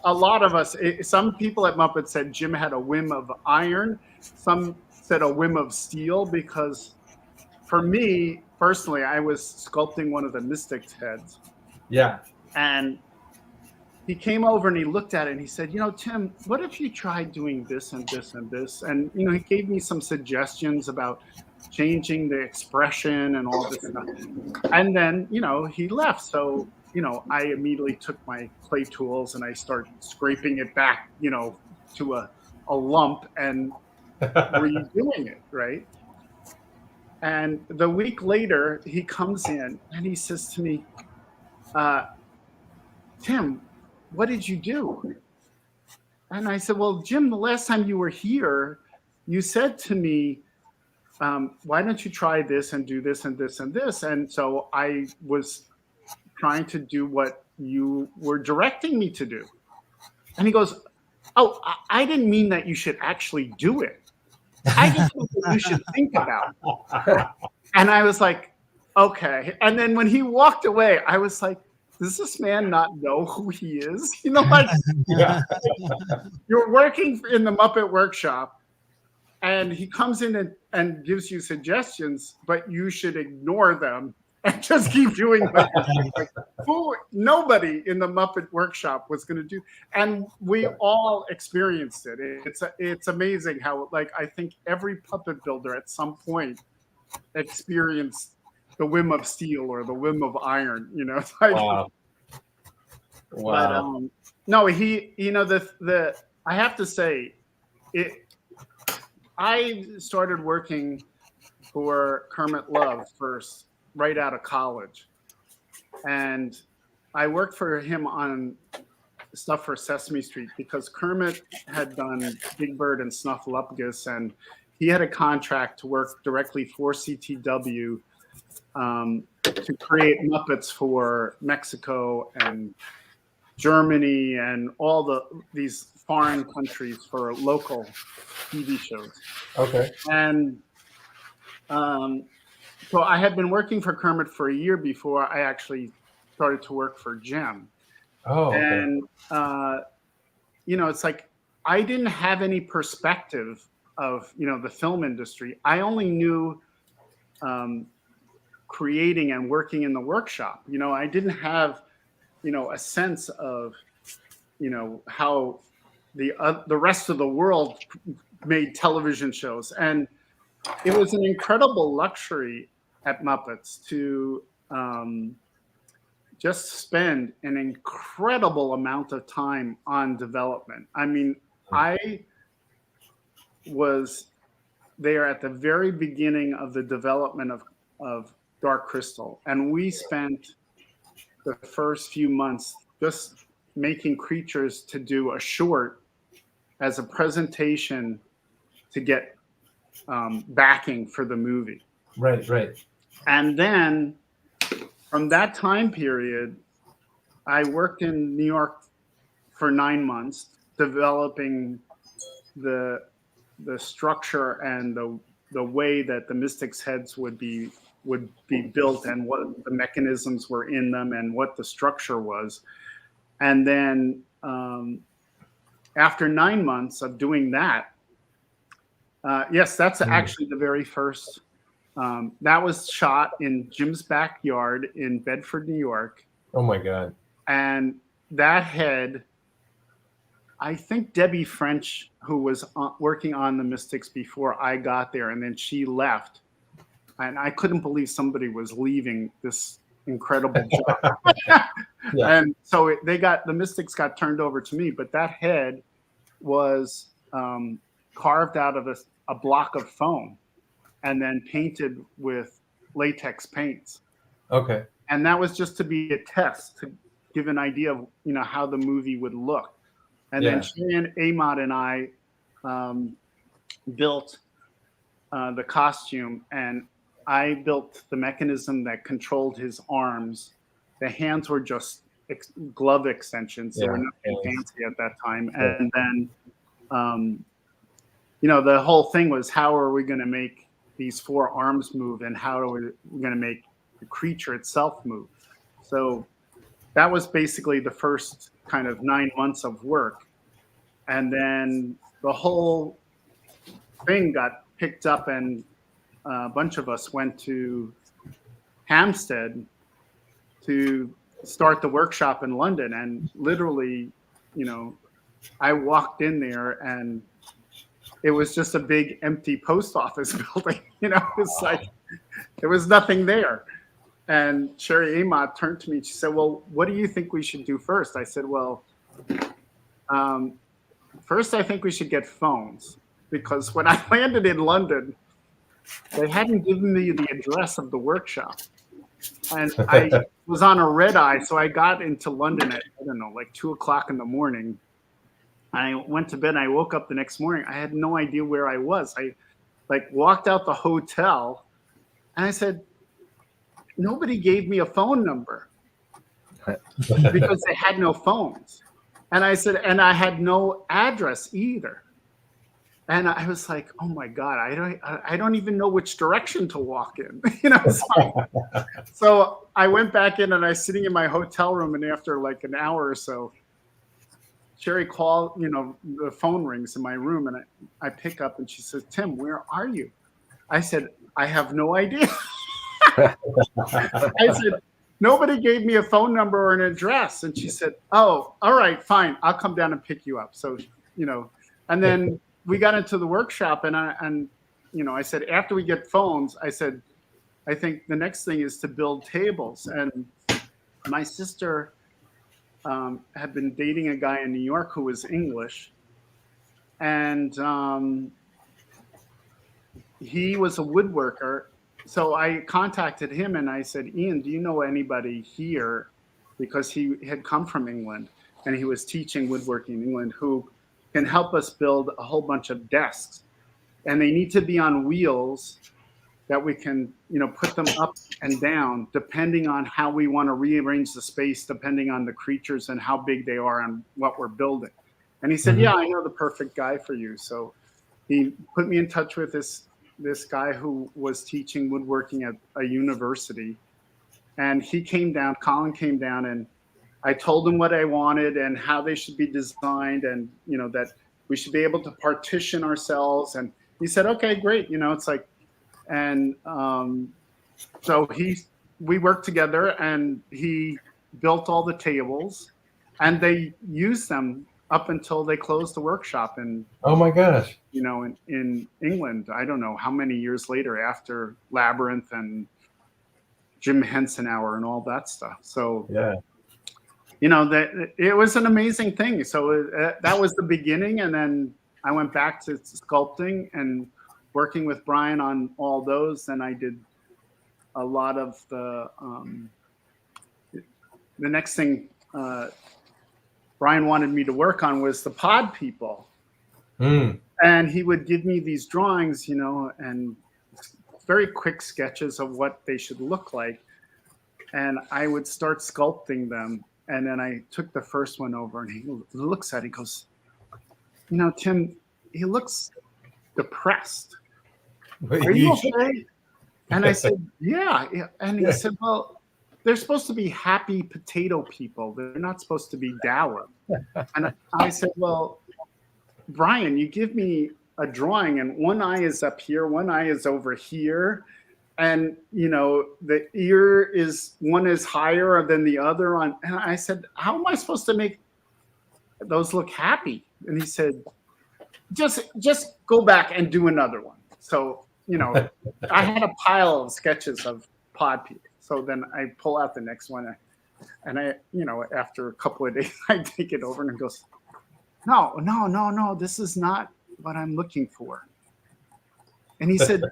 a lot of us, some people at Muppet said Jim had a whim of iron. Some said a whim of steel, because for me personally, I was sculpting one of the Mystics' heads. Yeah. And he came over and he looked at it and he said, "Tim, what if you tried doing this and this and this?" And, he gave me some suggestions about changing the expression and all this stuff. And then, he left. So, I immediately took my clay tools and I started scraping it back, to a lump and redoing it, right? And the week later, he comes in and he says to me, "Tim, what did you do?" And I said, "Well, Jim, the last time you were here, you said to me, why don't you try this and do this and this and this?" And so I was trying to do what you were directing me to do. And he goes, "Oh, I didn't mean that you should actually do it. I just think that you should think about it." And I was like, "Okay." And then when he walked away, I was like, does this man not know who he is? Yeah. You're working in the Muppet Workshop, and he comes in and gives you suggestions, but you should ignore them and just keep doing what nobody in the Muppet Workshop was going to do. And we all experienced it. It's amazing how, I think every puppet builder at some point experienced the whim of steel or the whim of iron, you know. It's like, Wow. But no, he, you know, the I have to say, I started working for Kermit Love first, right out of college, and I worked for him on stuff for Sesame Street because Kermit had done Big Bird and Snuffleupagus, and he had a contract to work directly for CTW to create Muppets for Mexico and Germany and all these foreign countries for local TV shows. Okay. And so I had been working for Kermit for a year before I actually started to work for Jim. Oh, okay. And, you know, it's like I didn't have any perspective of, you know, the film industry. I only knew creating and working in the workshop. You know, I didn't have, you know, a sense of, you know, how the rest of the world made television shows. And it was an incredible luxury at Muppets to just spend an incredible amount of time on development. I mean, I was there at the very beginning of the development of Dark Crystal, and we spent the first few months just making creatures to do a short as a presentation to get backing for the movie. Right, right. And then from that time period, I worked in New York for 9 months, developing the structure and the way that the Mystics' heads would be built and what the mechanisms were in them and what the structure was. And then after 9 months of doing that, yes, that's actually the very first. That was shot in Jim's backyard in Bedford, New York. Oh my God. And that head, I think Debbie French, who was working on the Mystics before I got there, and then she left. And I couldn't believe somebody was leaving this incredible job. Yeah. And so the Mystics got turned over to me, but that head was carved out of a block of foam and then painted with latex paints. Okay. And that was just to be a test to give an idea of, you know, how the movie would look. And then Sharon Amott and I built the costume, and I built the mechanism that controlled his arms. The hands were just glove extensions. They were nothing fancy at that time. And then, you know, the whole thing was, how are we going to make these four arms move, and how are we going to make the creature itself move? So that was basically the first kind of 9 months of work. And then the whole thing got picked up, and a bunch of us went to Hampstead to start the workshop in London. And literally, you know, I walked in there and it was just a big empty post office building. You know, it's like there was nothing there. And Sherry Amott turned to me and she said, "Well, what do you think we should do first?" I said, "Well, first I think we should get phones, because when I landed in London, they hadn't given me the address of the workshop. And I was on a red eye, so I got into London at, I don't know, like 2 o'clock in the morning. I went to bed and I woke up the next morning. I had no idea where I was. I walked out the hotel and I said, nobody gave me a phone number because they had no phones. And I said, and I had no address either. And I was like, oh my God, I don't even know which direction to walk in. You know, so I went back in and I was sitting in my hotel room, and after like an hour or so, Sherry called, you know, the phone rings in my room, and I pick up and she says, "Tim, where are you?" I said, "I have no idea." I said, "Nobody gave me a phone number or an address." And she said, "Oh, all right, fine. I'll come down and pick you up." So, you know, and then we got into the workshop, and you know, I said, after we get phones, I said, I think the next thing is to build tables. And my sister had been dating a guy in New York who was English. And he was a woodworker. So I contacted him and I said, Ian, do you know anybody here? Because he had come from England and he was teaching woodworking in England, who can help us build a whole bunch of desks. And they need to be on wheels that we can, put them up and down depending on how we want to rearrange the space, depending on the creatures and how big they are and what we're building. And he said, yeah, I know the perfect guy for you. So he put me in touch with this guy who was teaching woodworking at a university. And he came down, Colin came down, and I told him what I wanted and how they should be designed, and that we should be able to partition ourselves. And he said, okay, great. It's like, and so we worked together, and he built all the tables, and they used them up until they closed the workshop. And oh my gosh, in England, I don't know how many years later, after Labyrinth and Jim Henson Hour and all that stuff. So yeah. That it was an amazing thing. So that was the beginning. And then I went back to sculpting and working with Brian on all those. And I did a lot of the next thing Brian wanted me to work on was the pod people. And he would give me these drawings, and very quick sketches of what they should look like. And I would start sculpting them. And then I took the first one over, and he looks at it, he goes, Tim, he looks depressed. Are you okay? And I said, yeah. And he said, well, they're supposed to be happy potato people. They're not supposed to be dour. And I said, well, Brian, you give me a drawing and one eye is up here, one eye is over here. And, the ear is, one is higher than the other on. And I said, how am I supposed to make those look happy? And he said, just go back and do another one. So, I had a pile of sketches of pod people. So then I pull out the next one, and I, after a couple of days, I take it over and it goes, no, this is not what I'm looking for. And he said,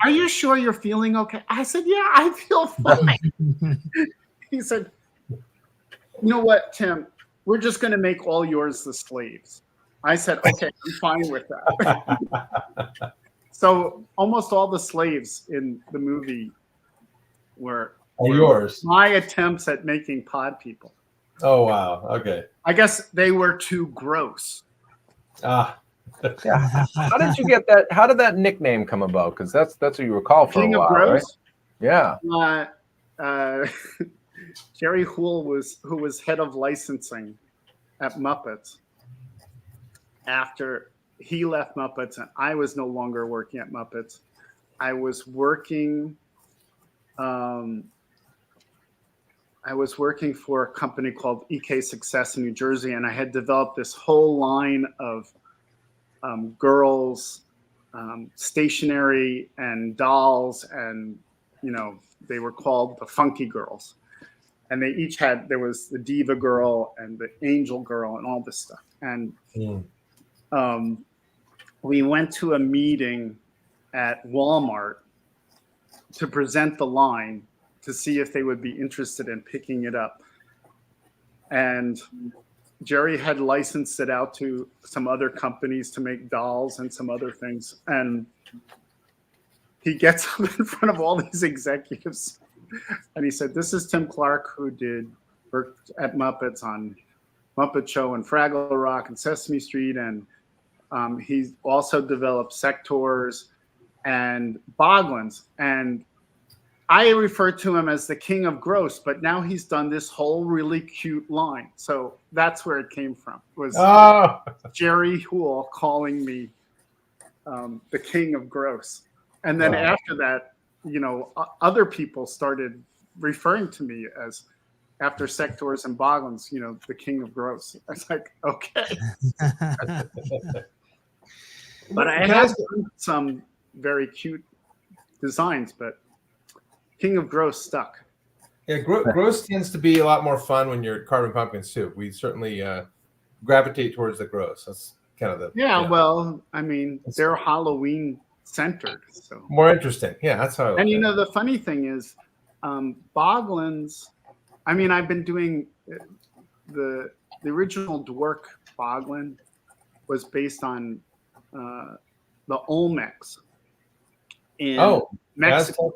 are you sure you're feeling okay? I said, yeah, I feel fine. He said, you know what, Tim, we're just going to make all yours the slaves. I said, okay, I'm fine with that. So almost all the slaves in the movie were yours. My attempts at making pod people. Oh, wow. Okay. I guess they were too gross. Yeah. How did you get that? How did that nickname come about? Because that's what you recall for King a while, of Gross? Right? Yeah. Jerry Houle who was head of licensing at Muppets. After he left Muppets and I was no longer working at Muppets, I was working for a company called EK Success in New Jersey, and I had developed this whole line of girls, stationery and dolls, and they were called the Funky Girls, and they each had, there was the Diva Girl and the Angel Girl and all this stuff. And we went to a meeting at Walmart to present the line to see if they would be interested in picking it up. And Jerry had licensed it out to some other companies to make dolls and some other things. And he gets up in front of all these executives and he said, this is Tim Clarke, who worked at Muppets on Muppet Show and Fraggle Rock and Sesame Street. And he's also developed Sectors and Boglins. And I refer to him as the King of Gross, but now he's done this whole really cute line. So that's where it came from. Was Jerry Houle calling me the King of Gross. And then after that, other people started referring to me as, after Sectors and Boglins, the King of Gross. I was like, okay. But I have some very cute designs, but King of Gross stuck. Yeah, gross tends to be a lot more fun when you're carving pumpkins too. We certainly gravitate towards the gross. That's kind of the Well, I mean, they're Halloween centered, so more interesting. Yeah, that's how. And you know, the funny thing is, Boglins. I mean, I've been doing the original Dwork Boglin was based on the Olmecs in Mexico.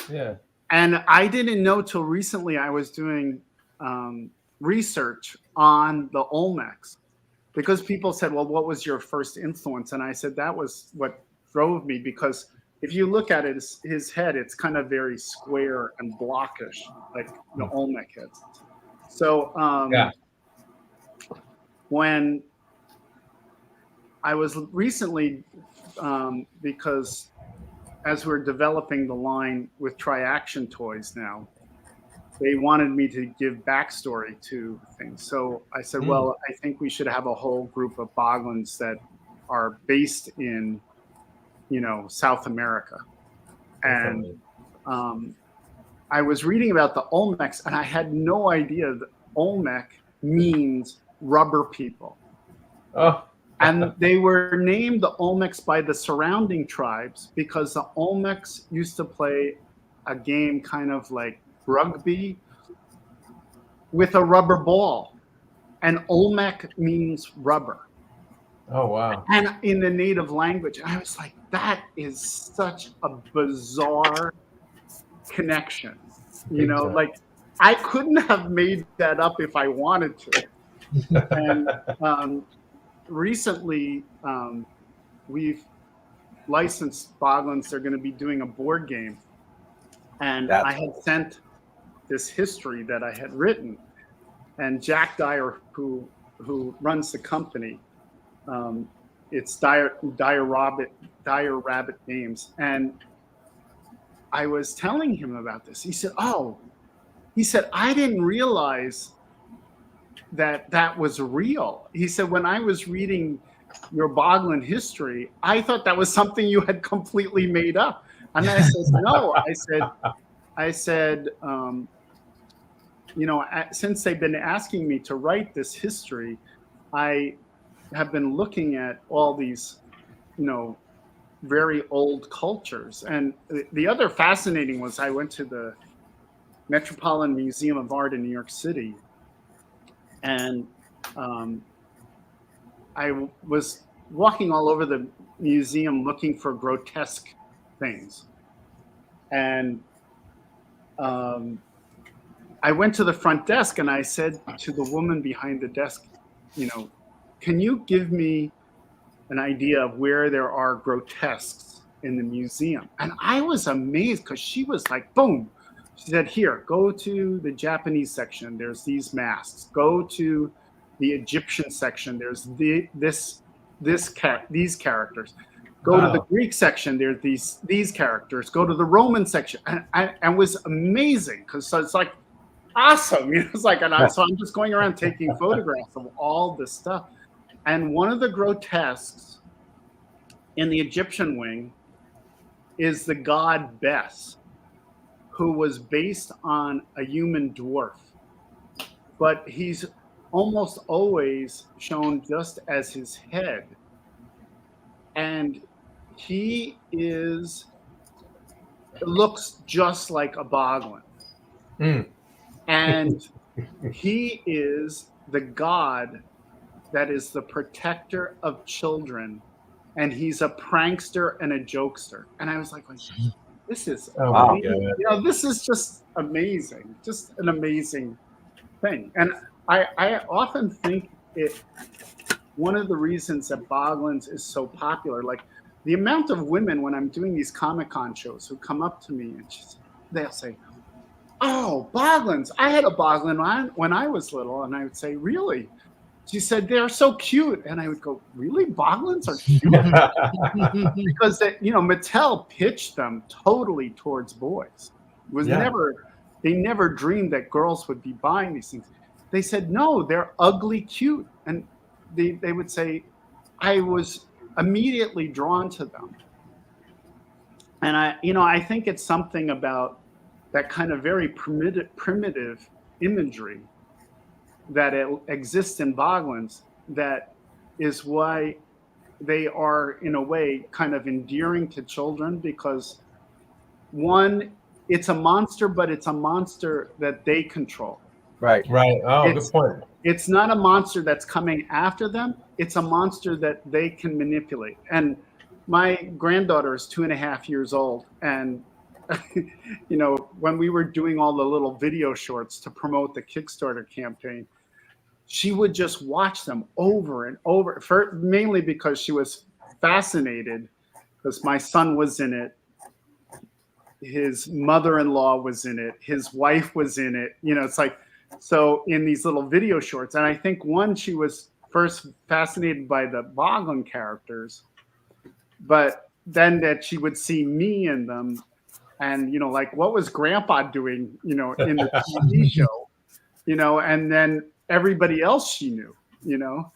Yeah. And I didn't know till recently I was doing research on the Olmecs because people said, well, what was your first influence? And I said, that was what drove me, because if you look at it, his head, it's kind of very square and blockish, like the Olmec heads. So when I was recently, because as we're developing the line with Tri-Action Toys now, they wanted me to give backstory to things. So I said, well, I think we should have a whole group of Boglins that are based in, South America. And I was reading about the Olmecs, and I had no idea that Olmec means rubber people. Oh. And they were named the Olmecs by the surrounding tribes because the Olmecs used to play a game kind of like rugby with a rubber ball. And Olmec means rubber. Oh, wow. And in the native language. And I was like, that is such a bizarre connection. Like I couldn't have made that up if I wanted to. And recently, we've licensed Boglins. They're going to be doing a board game. And I had sent this history that I had written. And Jack Dyer, who runs the company, it's Dyer Rabbit Games. And I was telling him about this. He said, I didn't realize that was real. He said, when I was reading your Boglin history, I thought that was something you had completely made up. And I said, no. I said, since they've been asking me to write this history, I have been looking at all these, very old cultures. And the other fascinating was I went to the Metropolitan Museum of Art in New York City. And I was walking all over the museum looking for grotesque things. And I went to the front desk and I said to the woman behind the desk, can you give me an idea of where there are grotesques in the museum? And I was amazed because she was like, boom. She said, here, go to the Japanese section. There's these masks. Go to the Egyptian section. There's these characters. Go to the Greek section. There's these characters. Go to the Roman section. And it was amazing because it's like awesome. It's like, so I'm just going around taking photographs of all this stuff. And one of the grotesques in the Egyptian wing is the God Bess, who was based on a human dwarf, but he's almost always shown just as his head. And he looks just like a Boglin. And he is the god that is the protector of children. And he's a prankster and a jokester. And I was like, this is this is just amazing, just an amazing thing. And I often think one of the reasons that Boglins is so popular, like the amount of women when I'm doing these Comic-Con shows who come up to me and they'll say, oh, Boglins, I had a Boglin when I was little. And I would say, really? She said, they're so cute. And I would go, really? Boglins are cute? Because Mattel pitched them totally towards boys. It was they never dreamed that girls would be buying these things. They said, no, they're ugly cute. And they would say, I was immediately drawn to them. And I think it's something about that kind of very primitive imagery that exists in Boglins, that is why they are, in a way, kind of endearing to children, because one, it's a monster, but it's a monster that they control. Right. Oh, good point. It's not a monster that's coming after them. It's a monster that they can manipulate. And my granddaughter is 2.5 years old. And, you know, when we were doing all the little video shorts to promote the Kickstarter campaign, she would just watch them over and over, mainly because she was fascinated, because my son was in it. His mother-in-law was in it. His wife was in it. You know, it's like, so in these little video shorts. And I think one, she was first fascinated by the Boglin characters, but then that she would see me in them, and, you know, like, what was Grandpa doing, you know, in the TV show, you know, and then everybody else she knew, you know.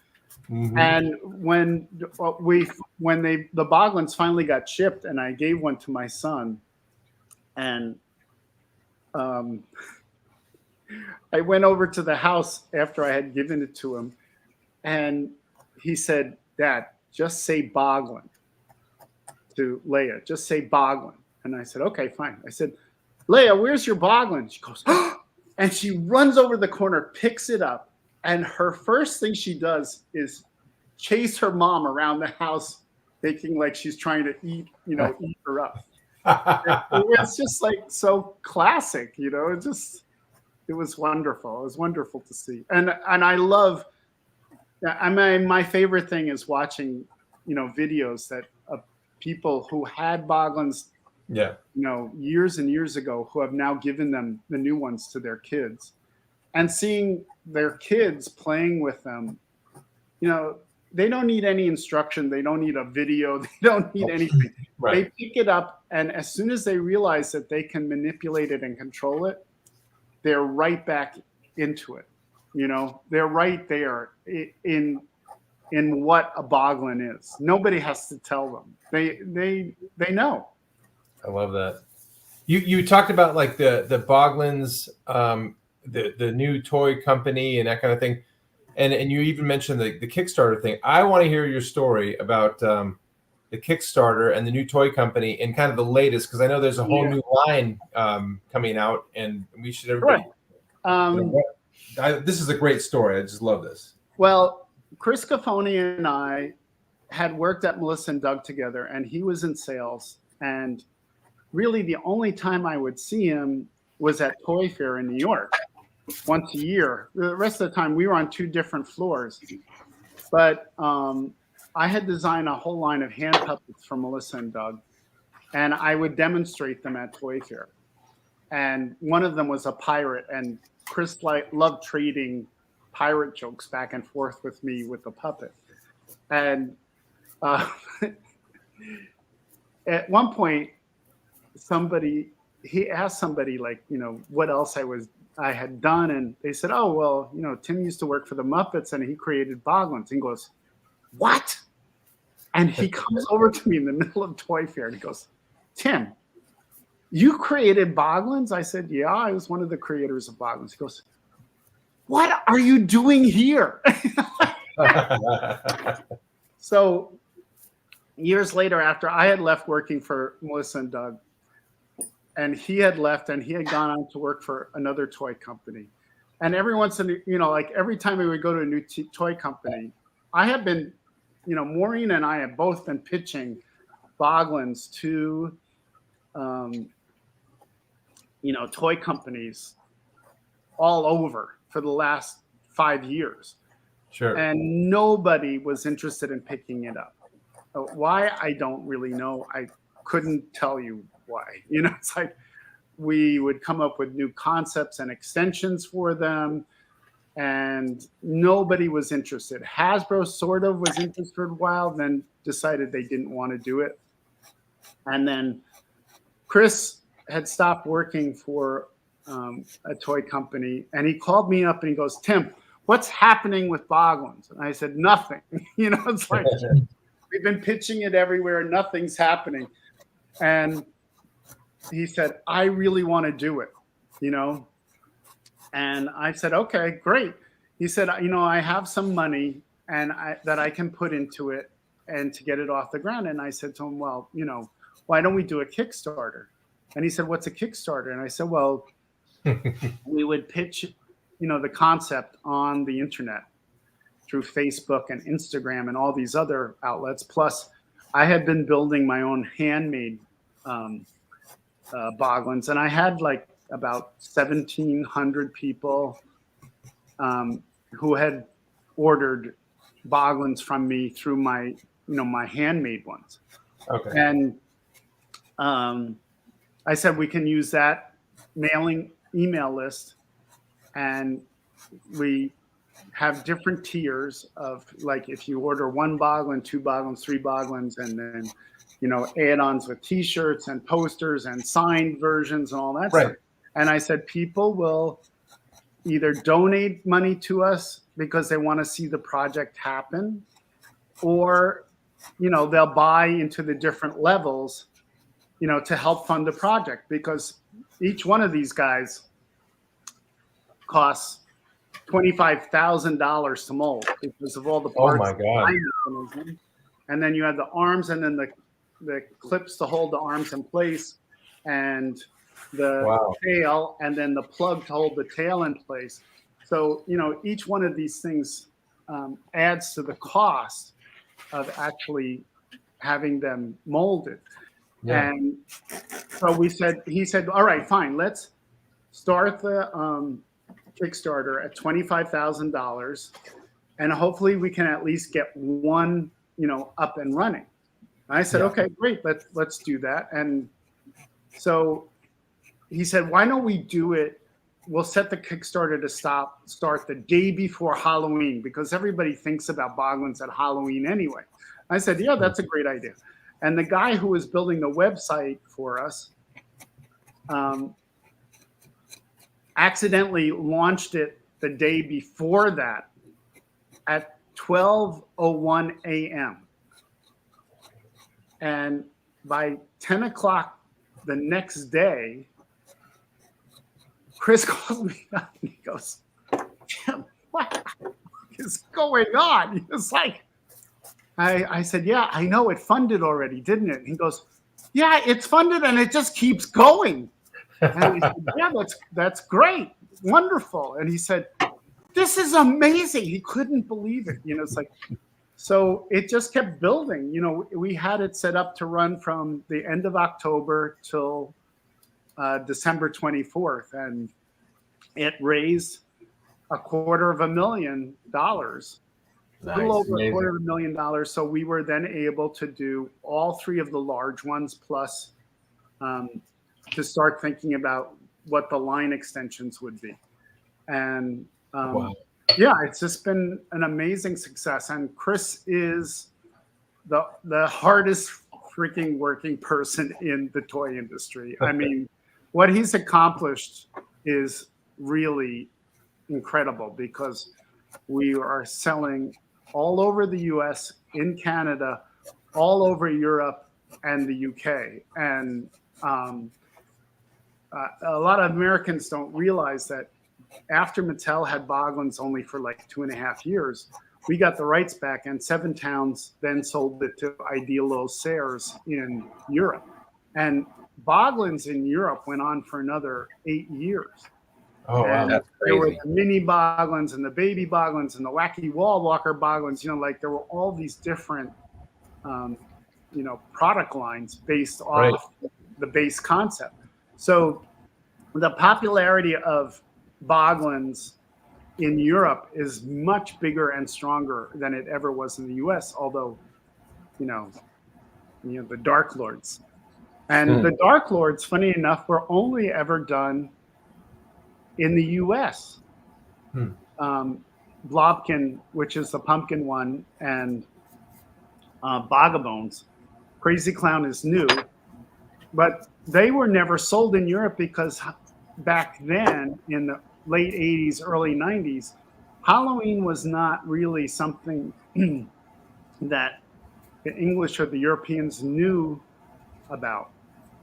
Mm-hmm. And when the Boglins finally got shipped, and I gave one to my son, and I went over to the house after I had given it to him, and he said, "Dad, just say Boglin to Leia. Just say Boglin." And I said, "Okay, fine." I said, "Leia, where's your Boglin?" She goes, "Oh!" And she runs over the corner, picks it up, and her first thing she does is chase her mom around the house, thinking like she's trying to eat her up. It was just like so classic, you know. It was wonderful. It was wonderful to see, and I love. I mean, my favorite thing is watching, you know, videos that people who had Boglins, you know, years and years ago, who have now given them the new ones to their kids, and seeing their kids playing with them. You know, they don't need any instruction. They don't need a video. They don't need anything. Right. They pick it up, and as soon as they realize that they can manipulate it and control it, they're right back into it. You know, they're right there in what a Boglin is. Nobody has to tell them. They know. I love that. You talked about like the Boglins, the new toy company and that kind of thing, and you even mentioned the Kickstarter thing. I want to hear your story about the Kickstarter and the new toy company and kind of the latest, because I know there's a whole new line coming out, and we should everybody. This is a great story. I just love this. Well, Chris Cafoni and I had worked at Melissa and Doug together, and he was in sales. And really, the only time I would see him was at Toy Fair in New York once a year. The rest of the time, we were on 2 different floors. But I had designed a whole line of hand puppets for Melissa and Doug, and I would demonstrate them at Toy Fair. And one of them was a pirate, and Chris loved trading pirate jokes back and forth with me with the puppet. And at one point, he asked somebody, like, you know, what else I had done, and they said, "Oh, well, you know, Tim used to work for the Muppets, and he created Boglins." And he goes, "What?" And he comes over to me in the middle of Toy Fair, and he goes, "Tim, you created Boglins?" I said, "Yeah, I was one of the creators of Boglins." He goes, "What are you doing here?" So years later, after I had left working for Melissa and Doug, and he had left, and he had gone on to work for another toy company. And every once in, you know, like every time we would go to a new toy company, I have been, you know, Maureen and I have both been pitching Boglins to, you know, toy companies all over for the last 5 years. Sure. And nobody was interested in picking it up. Why? I don't really know. I couldn't tell you why. You know, it's like we would come up with new concepts and extensions for them, and nobody was interested. Hasbro sort of was interested for a while, then decided they didn't want to do it. And then Chris had stopped working for a toy company, and he called me up and he goes, "Tim, what's happening with Boglins?" And I said, "Nothing." You know, it's like we've been pitching it everywhere, nothing's happening. And he said, I really want to do it, you know? And I said, okay, great. He said, you know, I have some money that I can put into it and to get it off the ground. And I said to him, well, you know, why don't we do a Kickstarter? And he said, what's a Kickstarter? And I said, well, we would pitch, you know, the concept on the internet through Facebook and Instagram and all these other outlets. Plus, I had been building my own handmade boglins, and I had like about 1,700 people who had ordered boglins from me through my, you know, my handmade ones. Okay. And I said we can use that mailing email list, and we have different tiers of, like, if you order 1 boglin, 2 boglins, 3 boglins, and then, you know, add-ons with T-shirts and posters and signed versions and all that right. stuff. And I said people will either donate money to us because they want to see the project happen, or, you know, they'll buy into the different levels, you know, to help fund the project, because each one of these guys costs $25,000 to mold because of all the parts. Oh my God. And then you have the arms, and then the clips to hold the arms in place, and the tail, and then the plug to hold the tail in place. So, you know, each one of these things adds to the cost of actually having them molded. Yeah. And so he said, all right, fine, let's start the Kickstarter at $25,000, and hopefully we can at least get one, you know, up and running. And I said, okay, great, let's do that. And so he said, why don't we do it? We'll set the Kickstarter to start the day before Halloween, because everybody thinks about boglins at Halloween anyway. I said, yeah, that's a great idea. And the guy who was building the website for us accidentally launched it the day before that at 12:01 a.m. And by 10 o'clock the next day, Chris called me up and he goes, Tim, what is going on? He was like, I said, yeah, I know, it funded already, didn't it? And he goes, yeah, it's funded and it just keeps going. And I said, yeah, that's great, wonderful. And he said, this is amazing. He couldn't believe it. You know, it's like, so it just kept building. You know, we had it set up to run from the end of October till December 24th, and it raised $250,000. Nice. A little over $250,000. So we were then able to do all 3 of the large ones, plus to start thinking about what the line extensions would be. And yeah, it's just been an amazing success. And Chris is the hardest freaking working person in the toy industry. I mean, what he's accomplished is really incredible, because we are selling all over the US, in Canada, all over Europe and the UK. And a lot of Americans don't realize that after Mattel had boglins only for like 2.5 years, we got the rights back, and 7 towns then sold it to Idealo Sayers in Europe. And boglins in Europe went on for another 8 years. Oh, wow, that's crazy. There were the mini boglins and the baby boglins and the wacky wall walker boglins. You know, like there were all these different, you know, product lines based off the base concept. So the popularity of boglins in Europe is much bigger and stronger than it ever was in the US, although, you know, the Dark Lords. And the Dark Lords, funny enough, were only ever done in the US. Blobkin, which is the pumpkin one, and Bogabones. Crazy Clown is new, but they were never sold in Europe because back then, in the late 80s, early 90s, Halloween was not really something that the English or the Europeans knew about.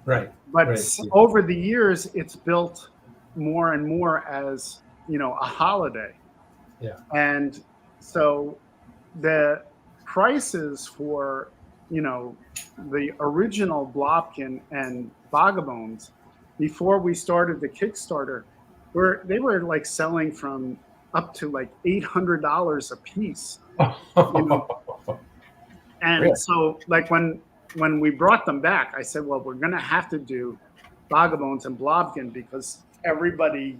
Right. But Right. over the years, it's built more and more as, a holiday. Yeah. And so the prices for, the original Blobkin and Vagabonds before we started the Kickstarter, they were like selling from up to like $800 a piece. And Really? so like when we brought them back, I said, well, we're going to have to do Vagabonds and Blobkin because everybody,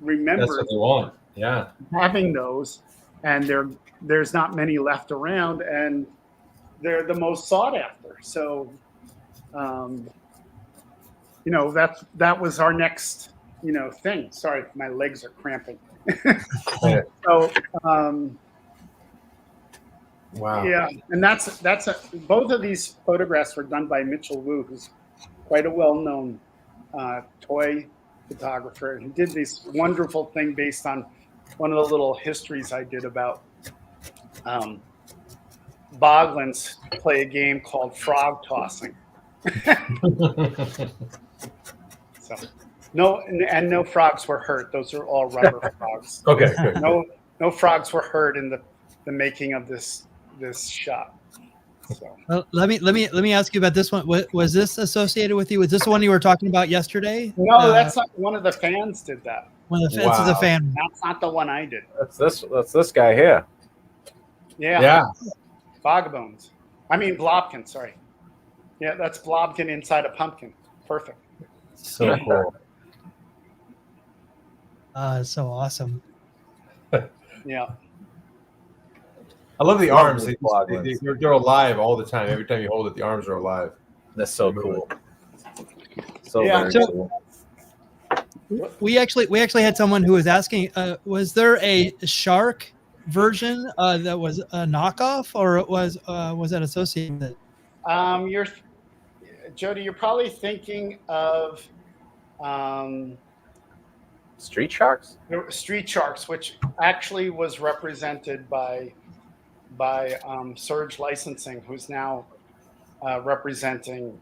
remembers That's what they want. Yeah. having those, and there's not many left around, and they're the most sought after. So, that was our next, thing. Sorry, my legs are cramping. So, Wow. yeah, and both of these photographs were done by Mitchell Wu, who's quite a well-known toy photographer. He did this wonderful thing based on one of the little histories I did about Boglins play a game called frog tossing. So, no frogs were hurt. Those are all rubber frogs. Okay. Good. No frogs were hurt in the making of this shot. So. Well, let me ask you about this one. Was this associated with you? Was this the one you were talking about yesterday? No, that's not. One of the fans did that. One of the fans is a fan. That's not the one I did. That's this guy here. Yeah. Vagabonds. I mean Blobkin. Sorry. Yeah, that's Blobkin inside a pumpkin. Perfect. So cool. So awesome. Yeah. I love the arms. Boglins. They're alive all the time. Every time you hold it, the arms are alive. That's so cool. So Yeah. very So- cool. We actually had someone who was asking, was there a shark version that was a knockoff, or was that associated with it? Jody, you're probably thinking of Street Sharks? Street Sharks, which actually was represented by Surge Licensing, who's now representing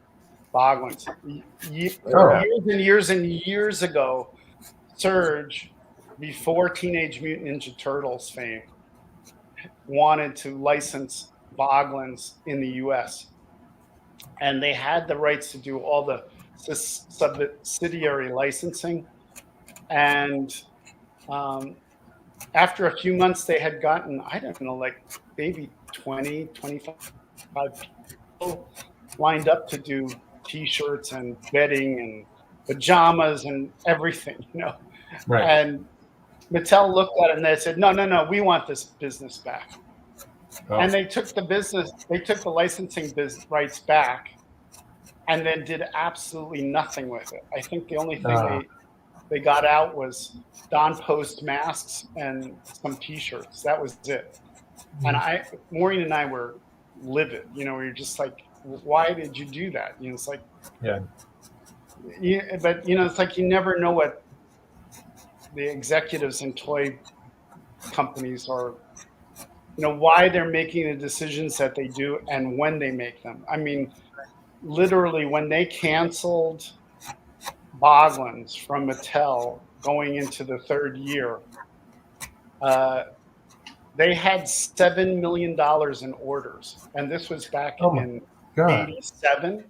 Boglins. Years and years and years ago, Surge, before Teenage Mutant Ninja Turtles fame, wanted to license Boglins in the U.S. And they had the rights to do all the subsidiary licensing. And after a few months, they had gotten, I don't know, like maybe 20, 25 people lined up to do T-shirts and bedding and pajamas and everything, Right. And Mattel looked at it and they said, no, we want this business back. Oh. And they took the licensing rights back and then did absolutely nothing with it. I think the only thing they got out was Don Post masks and some T-shirts. That was it. And Maureen and I were livid. We were just like, why did you do that? It's like, Yeah. But it's like you never know what the executives in toy companies are, why they're making the decisions that they do and when they make them. I mean, literally, when they canceled Boglins from Mattel going into the third year, they had $7 million in orders, and this was back in '87,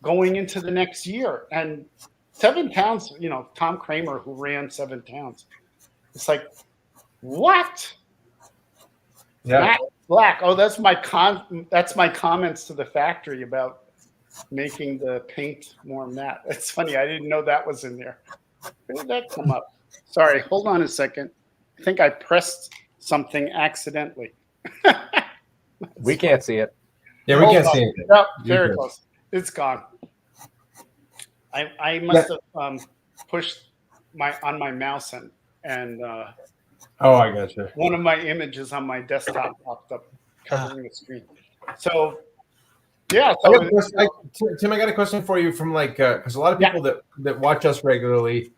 going into the next year. And 7 Towns, Tom Kramer, who ran 7 Towns, it's like, what? Yeah. Matt Black. Oh, that's my comments to the factory about making the paint more matte. It's funny. I didn't know that was in there. Where did that come up? Sorry. Hold on a second. I think I pressed something accidentally. We can't see it. Yeah, we can't see anything. No, very close. It's gone. I must have pushed on my mouse and Oh, I got you. one of my images on my desktop popped up covering the screen. So, yeah. Tim, I got a question for you from because a lot of people that watch us regularly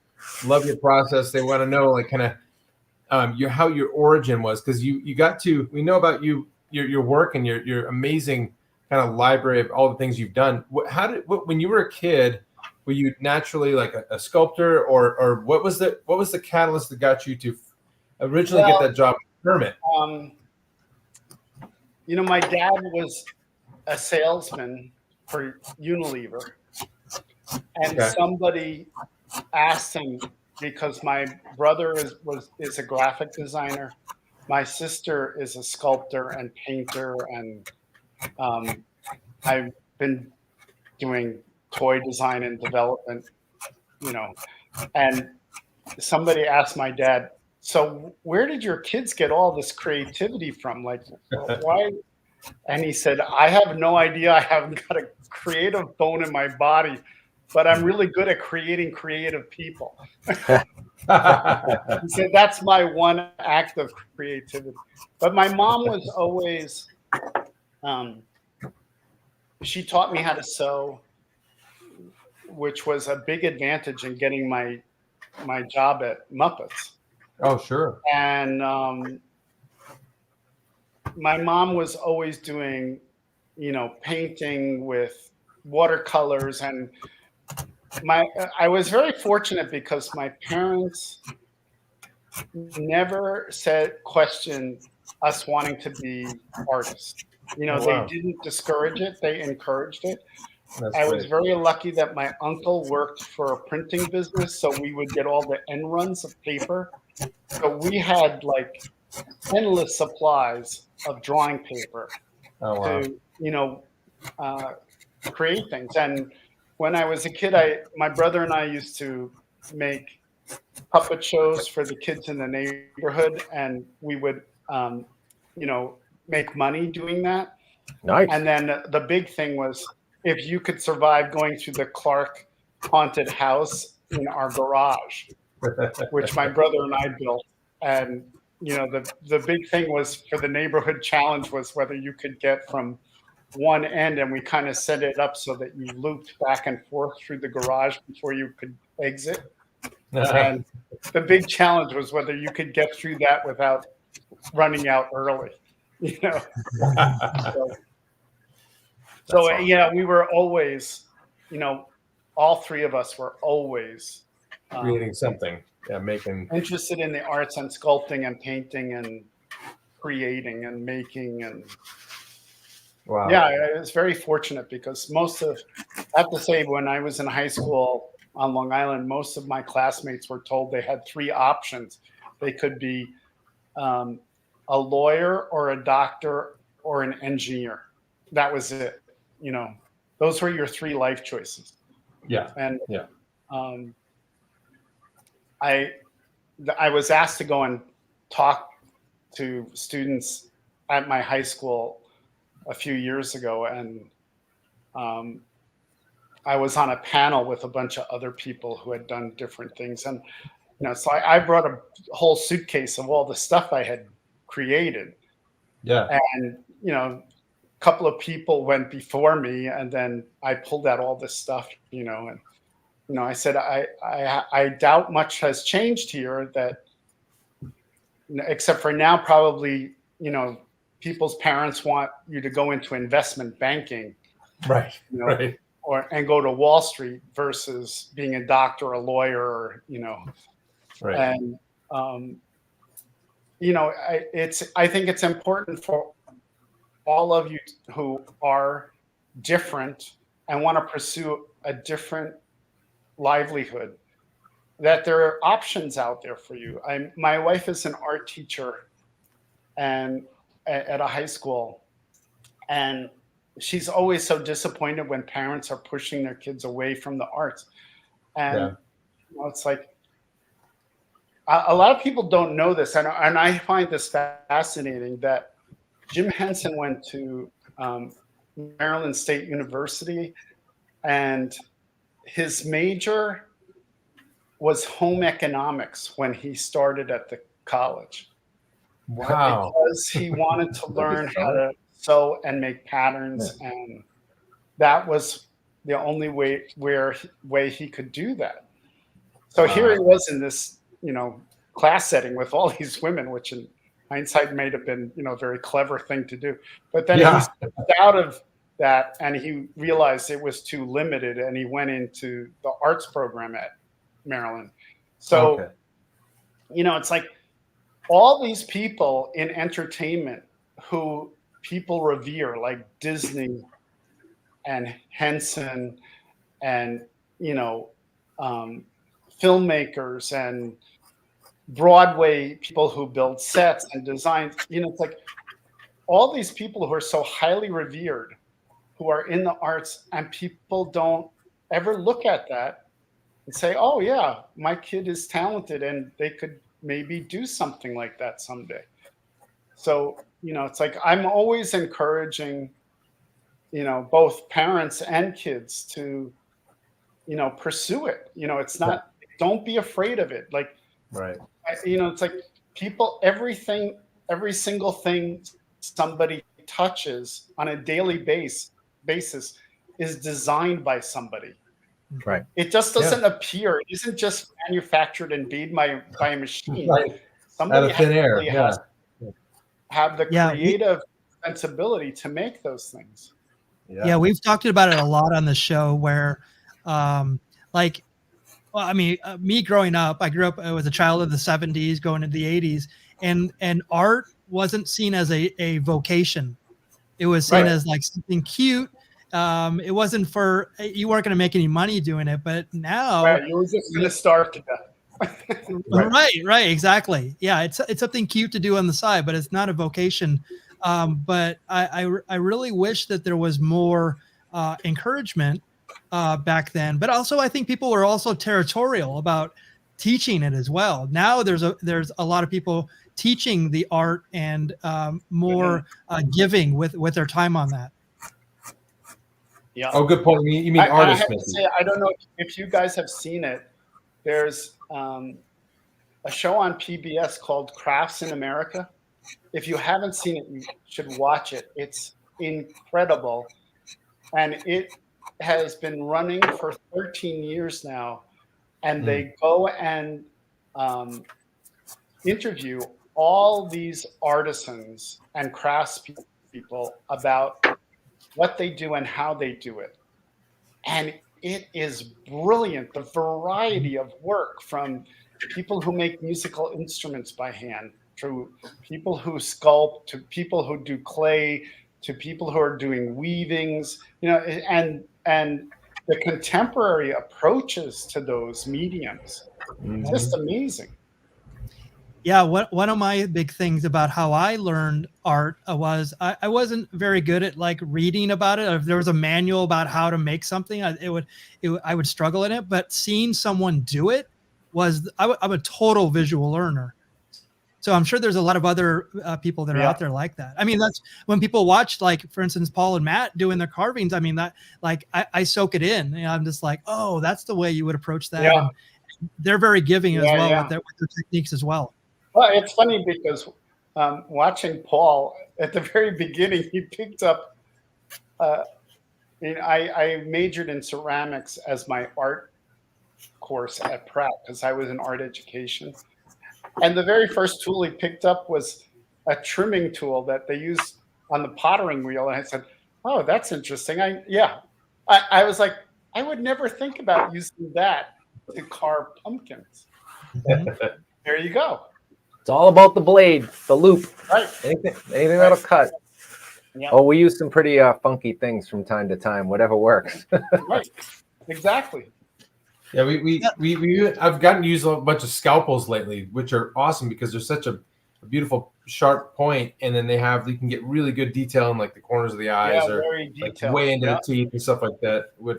love your process. They want to know kind of how your origin was, because you got to, we know about your work and your amazing kind of library of all the things you've done. When you were a kid, were you naturally like a sculptor, or what was the catalyst that got you to originally get that job permit? My dad was a salesman for Unilever, and somebody asked him, because my brother is a graphic designer, my sister is a sculptor and painter, and I've been doing toy design and development, and somebody asked my dad, so where did your kids get all this creativity from? Like, why? And he said, I have no idea. I haven't got a creative bone in my body, but I'm really good at creating creative people. He said, that's my one act of creativity. But my mom was always, she taught me how to sew, which was a big advantage in getting my job at Muppets. Oh, sure. And my mom was always doing, painting with watercolors, and I was very fortunate because my parents never questioned us wanting to be artists. They didn't discourage it; they encouraged it. I was very lucky that my uncle worked for a printing business, so we would get all the end runs of paper. So we had like endless supplies of drawing paper to, create things. And when I was a kid, my brother and I used to make puppet shows for the kids in the neighborhood, and we would, make money doing that. Nice. And then the big thing was, if you could survive going through the Clarke haunted house in our garage, which my brother and I built. And, the big thing was for the neighborhood challenge was whether you could get from one end, and we kind of set it up so that you looped back and forth through the garage before you could exit. And the big challenge was whether you could get through that without running out early, So yeah, we were always, all three of us were always creating something, making, interested in the arts and sculpting and painting and creating and making. And wow. Yeah, I was very fortunate because I have to say, when I was in high school on Long Island, most of my classmates were told they had three options. They could be a lawyer or a doctor or an engineer. That was it. Those were your three life choices. Yeah. And I was asked to go and talk to students at my high school a few years ago, and I was on a panel with a bunch of other people who had done different things, and so I brought a whole suitcase of all the stuff I had created. Yeah. And a couple of people went before me, and then I pulled out all this stuff, and I said, I doubt much has changed here, that except for now, probably, people's parents want you to go into investment banking, right, right, and go to Wall Street versus being a doctor, a lawyer, right. And I think it's important for all of you who are different and want to pursue a different livelihood, that there are options out there for you. My wife is an art teacher and at a high school, and she's always so disappointed when parents are pushing their kids away from the arts. And it's like, a lot of people don't know this, and I find this fascinating, that Jim Henson went to Maryland State University, and his major was home economics when he started at the college. Wow. Because he wanted to learn how to sew and make patterns, and that was the only way he could do that. So here he was in this, class setting with all these women, which in hindsight may have been, a very clever thing to do. But then he stepped out of that, and he realized it was too limited, and he went into the arts program at Maryland. So, it's like all these people in entertainment who people revere, like Disney and Henson and, filmmakers and Broadway people who build sets and designs, it's like all these people who are so highly revered, who are in the arts, and people don't ever look at that and say, oh yeah, my kid is talented and they could maybe do something like that someday. So, it's like I'm always encouraging, both parents and kids to, pursue it. It's not, don't be afraid of it. Like, right. It's like people, every single thing somebody touches on a daily basis is designed by somebody. Right. It just doesn't appear. It isn't just manufactured and made by a machine. Right. Somebody out of thin air. has have the creative sensibility to make those things. Yeah, we've talked about it a lot on the show where, me growing up, I grew up, I was a child of the 70s going into the 80s, and art wasn't seen as a vocation. It was seen as like something cute. It wasn't for, you weren't going to make any money doing it, but now you were just going to starve to death. Right, exactly. Yeah, it's something cute to do on the side, but it's not a vocation. But I really wish that there was more encouragement back then. But also, I think people were also territorial about teaching it as well. Now there's a lot of people teaching the art and more giving with their time on that. Yeah. Oh, good point. You mean artists? I have to say, I don't know if you guys have seen it. There's a show on PBS called Crafts in America. If you haven't seen it, you should watch it. It's incredible. And it has been running for 13 years now. And they go and interview all these artisans and craftspeople about what they do and how they do it. And it is brilliant, the variety of work, from people who make musical instruments by hand, to people who sculpt, to people who do clay, to people who are doing weavings, and the contemporary approaches to those mediums. Just amazing. Yeah, one of my big things about how I learned art was I wasn't very good at like reading about it. If there was a manual about how to make something, I would struggle in it. But seeing someone do it I'm a total visual learner. So I'm sure there's a lot of other people that are out there like that. I mean, that's when people watch, like, for instance, Paul and Matt doing their carvings. I mean, that, like, I soak it in. I'm just like, oh, that's the way you would approach that. Yeah. And they're very giving as well with their techniques as well. Well, it's funny because watching Paul at the very beginning, he picked up. I majored in ceramics as my art course at Pratt because I was in art education, and the very first tool he picked up was a trimming tool that they use on the pottering wheel, and I said, "Oh, that's interesting." I was like, I would never think about using that to carve pumpkins. There you go. It's all about the blade, the loop. Right. Anything that'll cut. Yeah. Oh, we use some pretty funky things from time to time. Whatever works. Right. Exactly. Yeah, I've gotten to use a bunch of scalpels lately, which are awesome because they're such a beautiful sharp point, and then you can get really good detail in like the corners of the eyes or like way into the teeth and stuff like that. When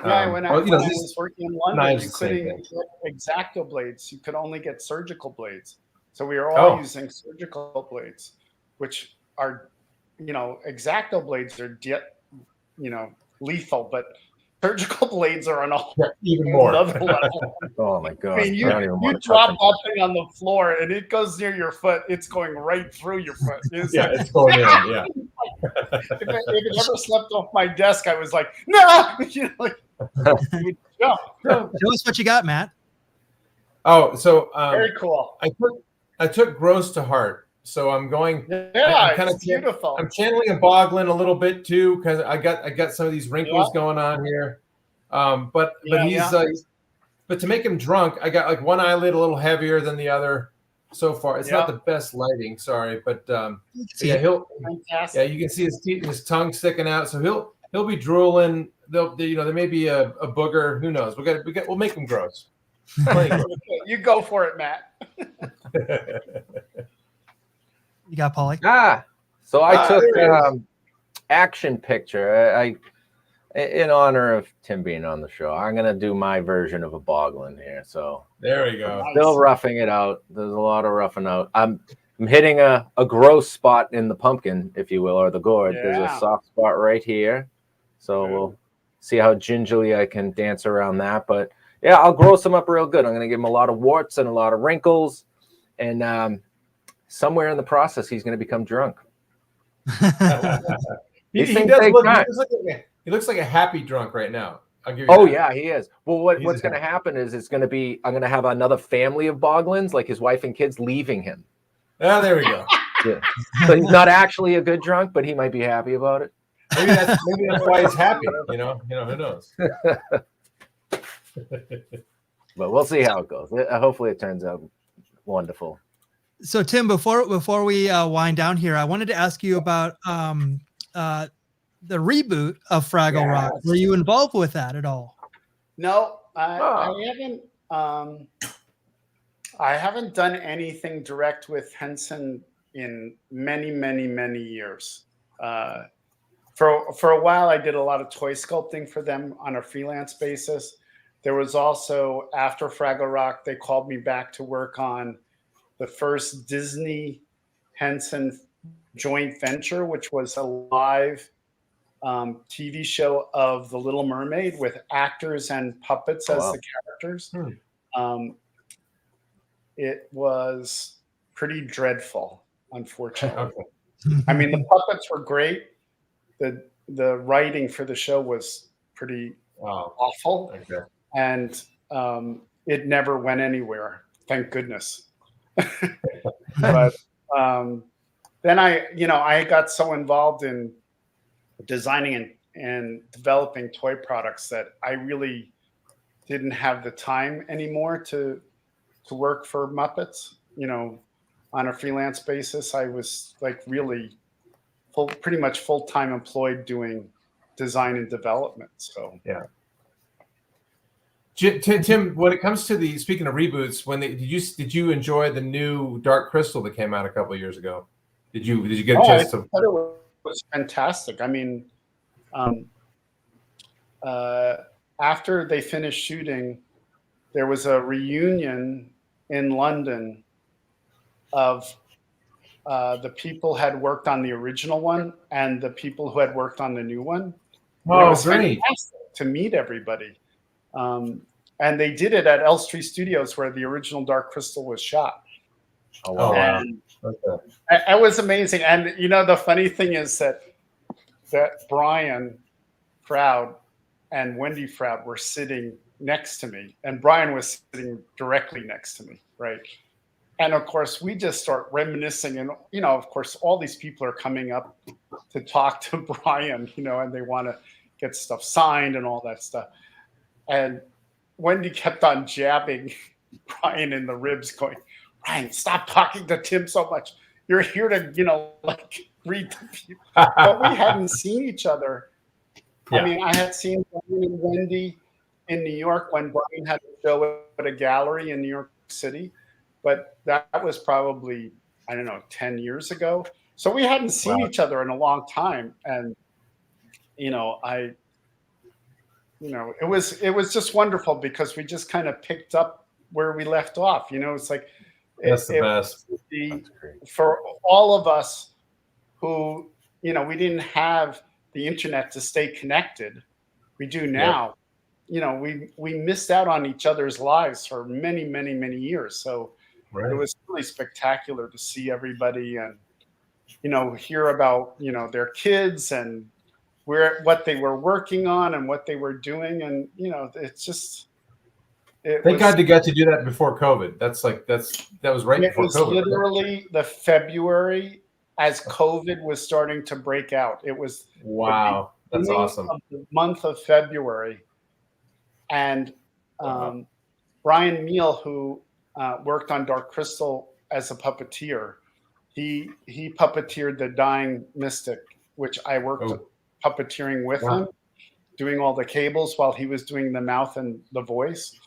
I was working in London, you couldn't get X-Acto blades. You could only get surgical blades. So we were all using surgical blades, which are, X-Acto blades are, lethal, but surgical blades are on even more another level. Oh my God. I mean, you drop that thing on the floor and it goes near your foot. It's going right through your foot. It's going in. Yeah. If it ever slept off my desk, I was like, no, Show us what you got, Matt. Oh, so very cool. I took gross to heart. So I'm going. Yeah, I'm it's beautiful. I'm channeling a Boglin a little bit too because I got some of these wrinkles going on here. But to make him drunk, I got like one eyelid a little heavier than the other. So far, it's not the best lighting. Sorry, but yeah, fantastic. Yeah, you can see his teeth and his tongue sticking out. So he'll be drooling. There may be a booger. Who knows? We'll make him gross. You go for it, Matt. You got Polly? So I took action picture. I in honor of Tim being on the show, I'm gonna do my version of a Boglin here. So there we go. Still roughing it out. There's a lot of roughing out. I'm hitting a gross spot in the pumpkin, if you will, or the gourd. Yeah. There's a soft spot right here. So we'll see how gingerly I can dance around that. But yeah, I'll gross him up real good. I'm gonna give him a lot of warts and a lot of wrinkles, and somewhere in the process, he's gonna become drunk. He looks like a happy drunk right now. I'll give you that. Yeah, he is. Well, what's going to happen is I'm going to have another family of Boglins, like his wife and kids, leaving him. Oh, there we go. Yeah. So he's not actually a good drunk, but he might be happy about it. Maybe that's why he's happy. Who knows? But we'll see how it goes. Hopefully, it turns out wonderful. So, Tim, before we wind down here, I wanted to ask you about the reboot of Fraggle Rock. Were you involved with that at all? No, I haven't. I haven't done anything direct with Henson in many, many, many years. For a while, I did a lot of toy sculpting for them on a freelance basis. There was also, after Fraggle Rock, they called me back to work on the first Disney Henson joint venture, which was a live TV show of The Little Mermaid with actors and puppets as the characters. It was pretty dreadful, unfortunately. I mean, the puppets were great. The writing for the show was pretty awful. Okay. And it never went anywhere, thank goodness. But then I got so involved in designing and developing toy products that I really didn't have the time anymore to work for Muppets, on a freelance basis. I was like really pretty much full-time employed doing design and development. So yeah. Tim, when it comes to speaking of reboots, did you enjoy the new Dark Crystal that came out a couple of years ago? Did you get a chance to? I thought it was fantastic. I mean, after they finished shooting, there was a reunion in London of the people who had worked on the original one and the people who had worked on the new one. Oh, it was great fantastic to meet everybody. And they did it at Elstree Studios, where the original Dark Crystal was shot. Oh, wow. And it was amazing. And, the funny thing is that Brian Froud and Wendy Froud were sitting next to me, and Brian was sitting directly next to me, right? And, of course, we just start reminiscing. And, of course, all these people are coming up to talk to Brian, and they want to get stuff signed and all that stuff. And Wendy kept on jabbing Brian in the ribs, going, "Brian, stop talking to Tim so much. You're here to, read the people." But we hadn't seen each other. Yeah. I mean, I had seen Brian and Wendy in New York when Brian had a show at a gallery in New York City. But that was probably, 10 years ago. So we hadn't seen each other in a long time. And, it was just wonderful because we just kind of picked up where we left off. It's like that's the best. For all of us who, we didn't have the internet to stay connected. We do now. Yeah. We missed out on each other's lives for many, many, many years. So it was really spectacular to see everybody and, hear about, their kids and what they were working on and what they were doing. And, it's just, Thank God they got to do that before COVID. That was right before COVID. It was literally the February as COVID was starting to break out. It was wow, that's awesome. Of the month of February, and Brian Meal, who worked on Dark Crystal as a puppeteer, he puppeteered the Dying Mystic, which I worked puppeteering with him, doing all the cables while he was doing the mouth and the voice.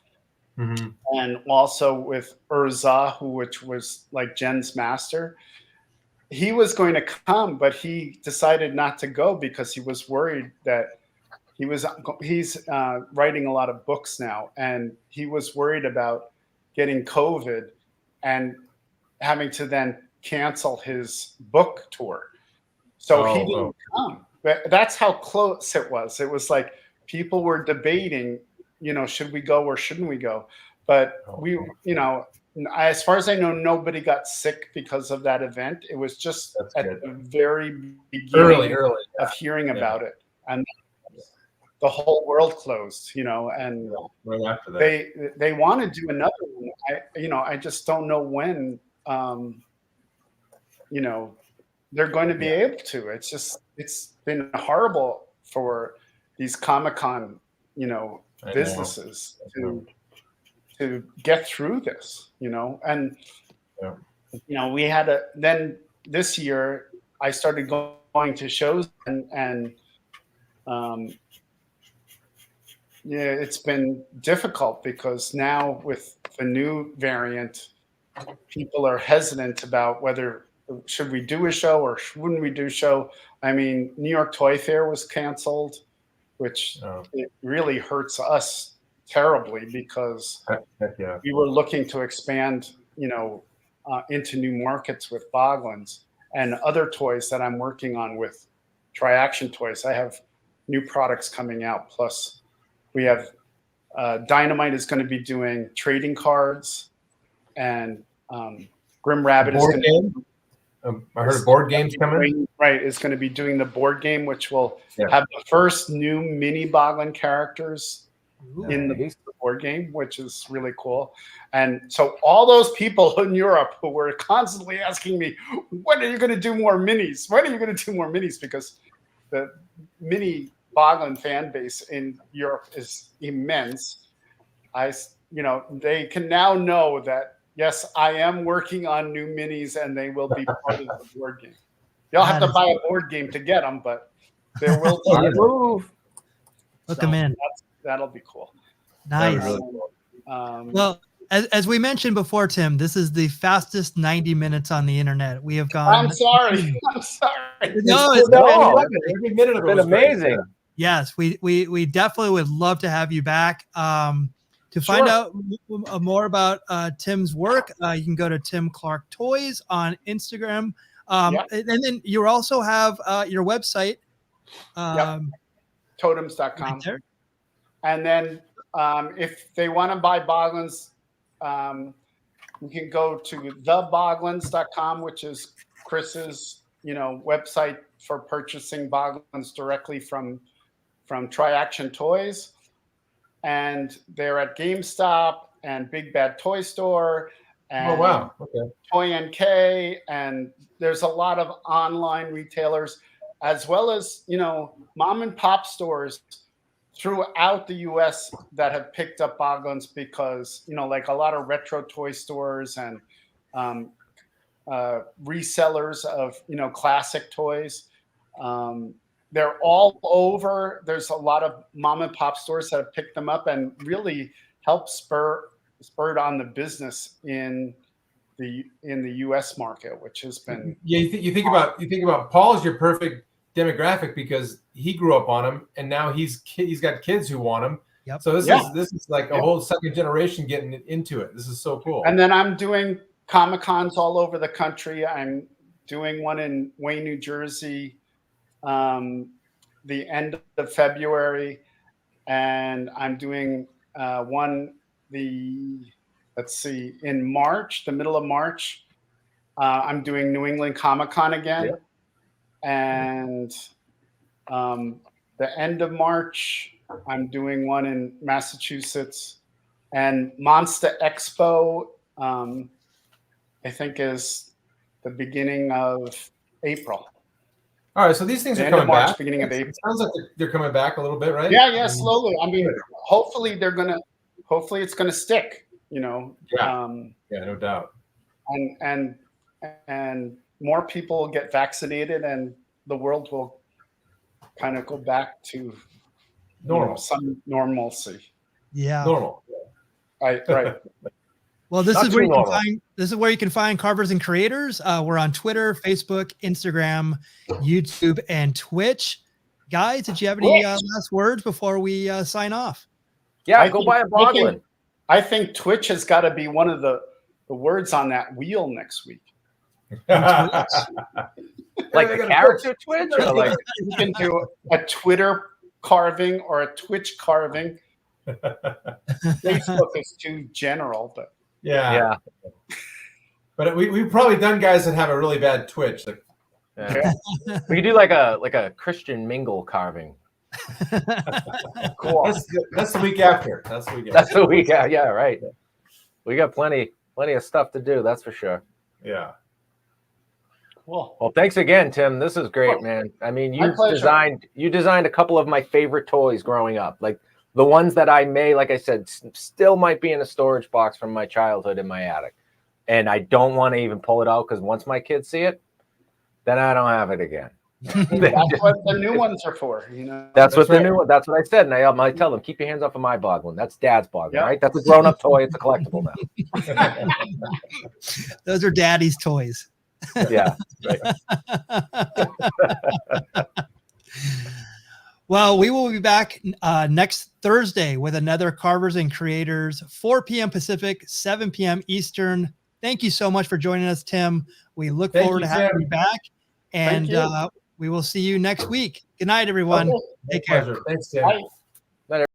Mm-hmm. And also with Urza, which was like Jen's master. He was going to come, but he decided not to go because he was worried that he's writing a lot of books now, and he was worried about getting COVID and having to then cancel his book tour. So he didn't come. But that's how close it was. It was like people were debating, should we go or shouldn't we go? But as far as I know, nobody got sick because of that event. It was just at the very beginning of hearing about it. And the whole world closed, and right after that. They want to do another one. I just don't know when, they're going to be able to. It's been horrible for these Comic-Con, businesses to get through this, and we had then this year I started going to shows and it's been difficult because now with the new variant, people are hesitant about whether should we do a show or wouldn't we do a show. I mean, New York Toy Fair was canceled, which it really hurts us terribly because we were looking to expand, into new markets with Boglins and other toys that I'm working on with Tri-Action Toys. I have new products coming out. Plus, we have Dynamite is going to be doing trading cards, and Grim Rabbit is going to. I heard board games coming. Right, is going to be doing the board game, which will have the first new mini Boglin characters in the board game, which is really cool. And so all those people in Europe who were constantly asking me, when are you going to do more minis? When are you going to do more minis? Because the mini Boglin fan base in Europe is immense. They can now know that, yes, I am working on new minis and they will be part of the board game. You'll have to buy a board game to get them, but there will be a move. Look them in. That'll be cool. Nice. Really cool. Well, as we mentioned before, Tim, this is the fastest 90 minutes on the internet. We have gone. I'm sorry. No, it's every minute of it was amazing. Great. Yes, we definitely would love to have you back. To find out more about Tim's work, you can go to Tim Clarke Toys on Instagram. And then you also have your website. Totems.com. Right, and then if they want to buy Boglins, you can go to theboglins.com, which is Chris's website for purchasing Boglins directly from Tri-Action Toys. And they're at GameStop and Big Bad Toy Store and Toy NK, and there's a lot of online retailers, as well as mom and pop stores throughout the U.S. that have picked up Boglins because like a lot of retro toy stores and resellers of classic toys. They're all over. There's a lot of mom and pop stores that have picked them up and really helped spurred on the business in the U.S. market, which has been. Yeah, you think about Paul is your perfect demographic because he grew up on them, and now he's got kids who want them. Yep. So this is like a whole second generation getting into it. This is so cool. And then I'm doing Comic-Cons all over the country. I'm doing one in Wayne, New Jersey. The end of February, and I'm doing one in March, the middle of March. I'm doing New England Comic-Con again, and the end of March, I'm doing one in Massachusetts, And Monster Expo, I think, is the beginning of April. All right, so these things The are end of coming March, back. beginning of It April. sounds like they're coming back a little bit, right? Yeah, slowly. I mean, hopefully it's gonna stick. Yeah, no doubt. And more people get vaccinated, and the world will kind of go back to Normal. some normalcy. Yeah. Normal. Right. Well, this Not is where too you can normal. find Carvers and Creators. We're on Twitter, Facebook, Instagram, YouTube, and Twitch. Guys, did you have any last words before we sign off? Yeah, go buy a boggling. I think Twitch has got to be one of the words on that wheel next week. Like the character Twitch? Or like You can do a Twitter carving or a Twitch carving. Facebook is too general, but Yeah. But we've probably done guys that have a really bad Twitch. Like, we could do like a Christian mingle carving. cool. that's the week after. That's the week after. That's the week. Yeah, right. We got plenty of stuff to do. That's for sure. Yeah. Cool. Well, thanks again, Tim. This is great, man. I mean, you pleasure. designed a couple of my favorite toys growing up, like the ones that I may, like I said, still might be in a storage box from my childhood in my attic, and I don't want to even pull it out because once my kids see it, then I don't have it again. That's what the new ones are for, That's what the new one. That's what I said, and I might tell them, keep your hands off of my boggling. That's Dad's boggling, right? That's a grown-up toy. It's a collectible now. Those are Daddy's toys. Yeah. Right. Well, we will be back next Thursday with another Carvers and Creators, 4 p.m. Pacific, 7 p.m. Eastern. Thank you so much for joining us, Tim. We look forward to having you back, and we will see you next week. Good night, everyone. Okay. Take care. Pleasure. Thanks, Tim. Bye.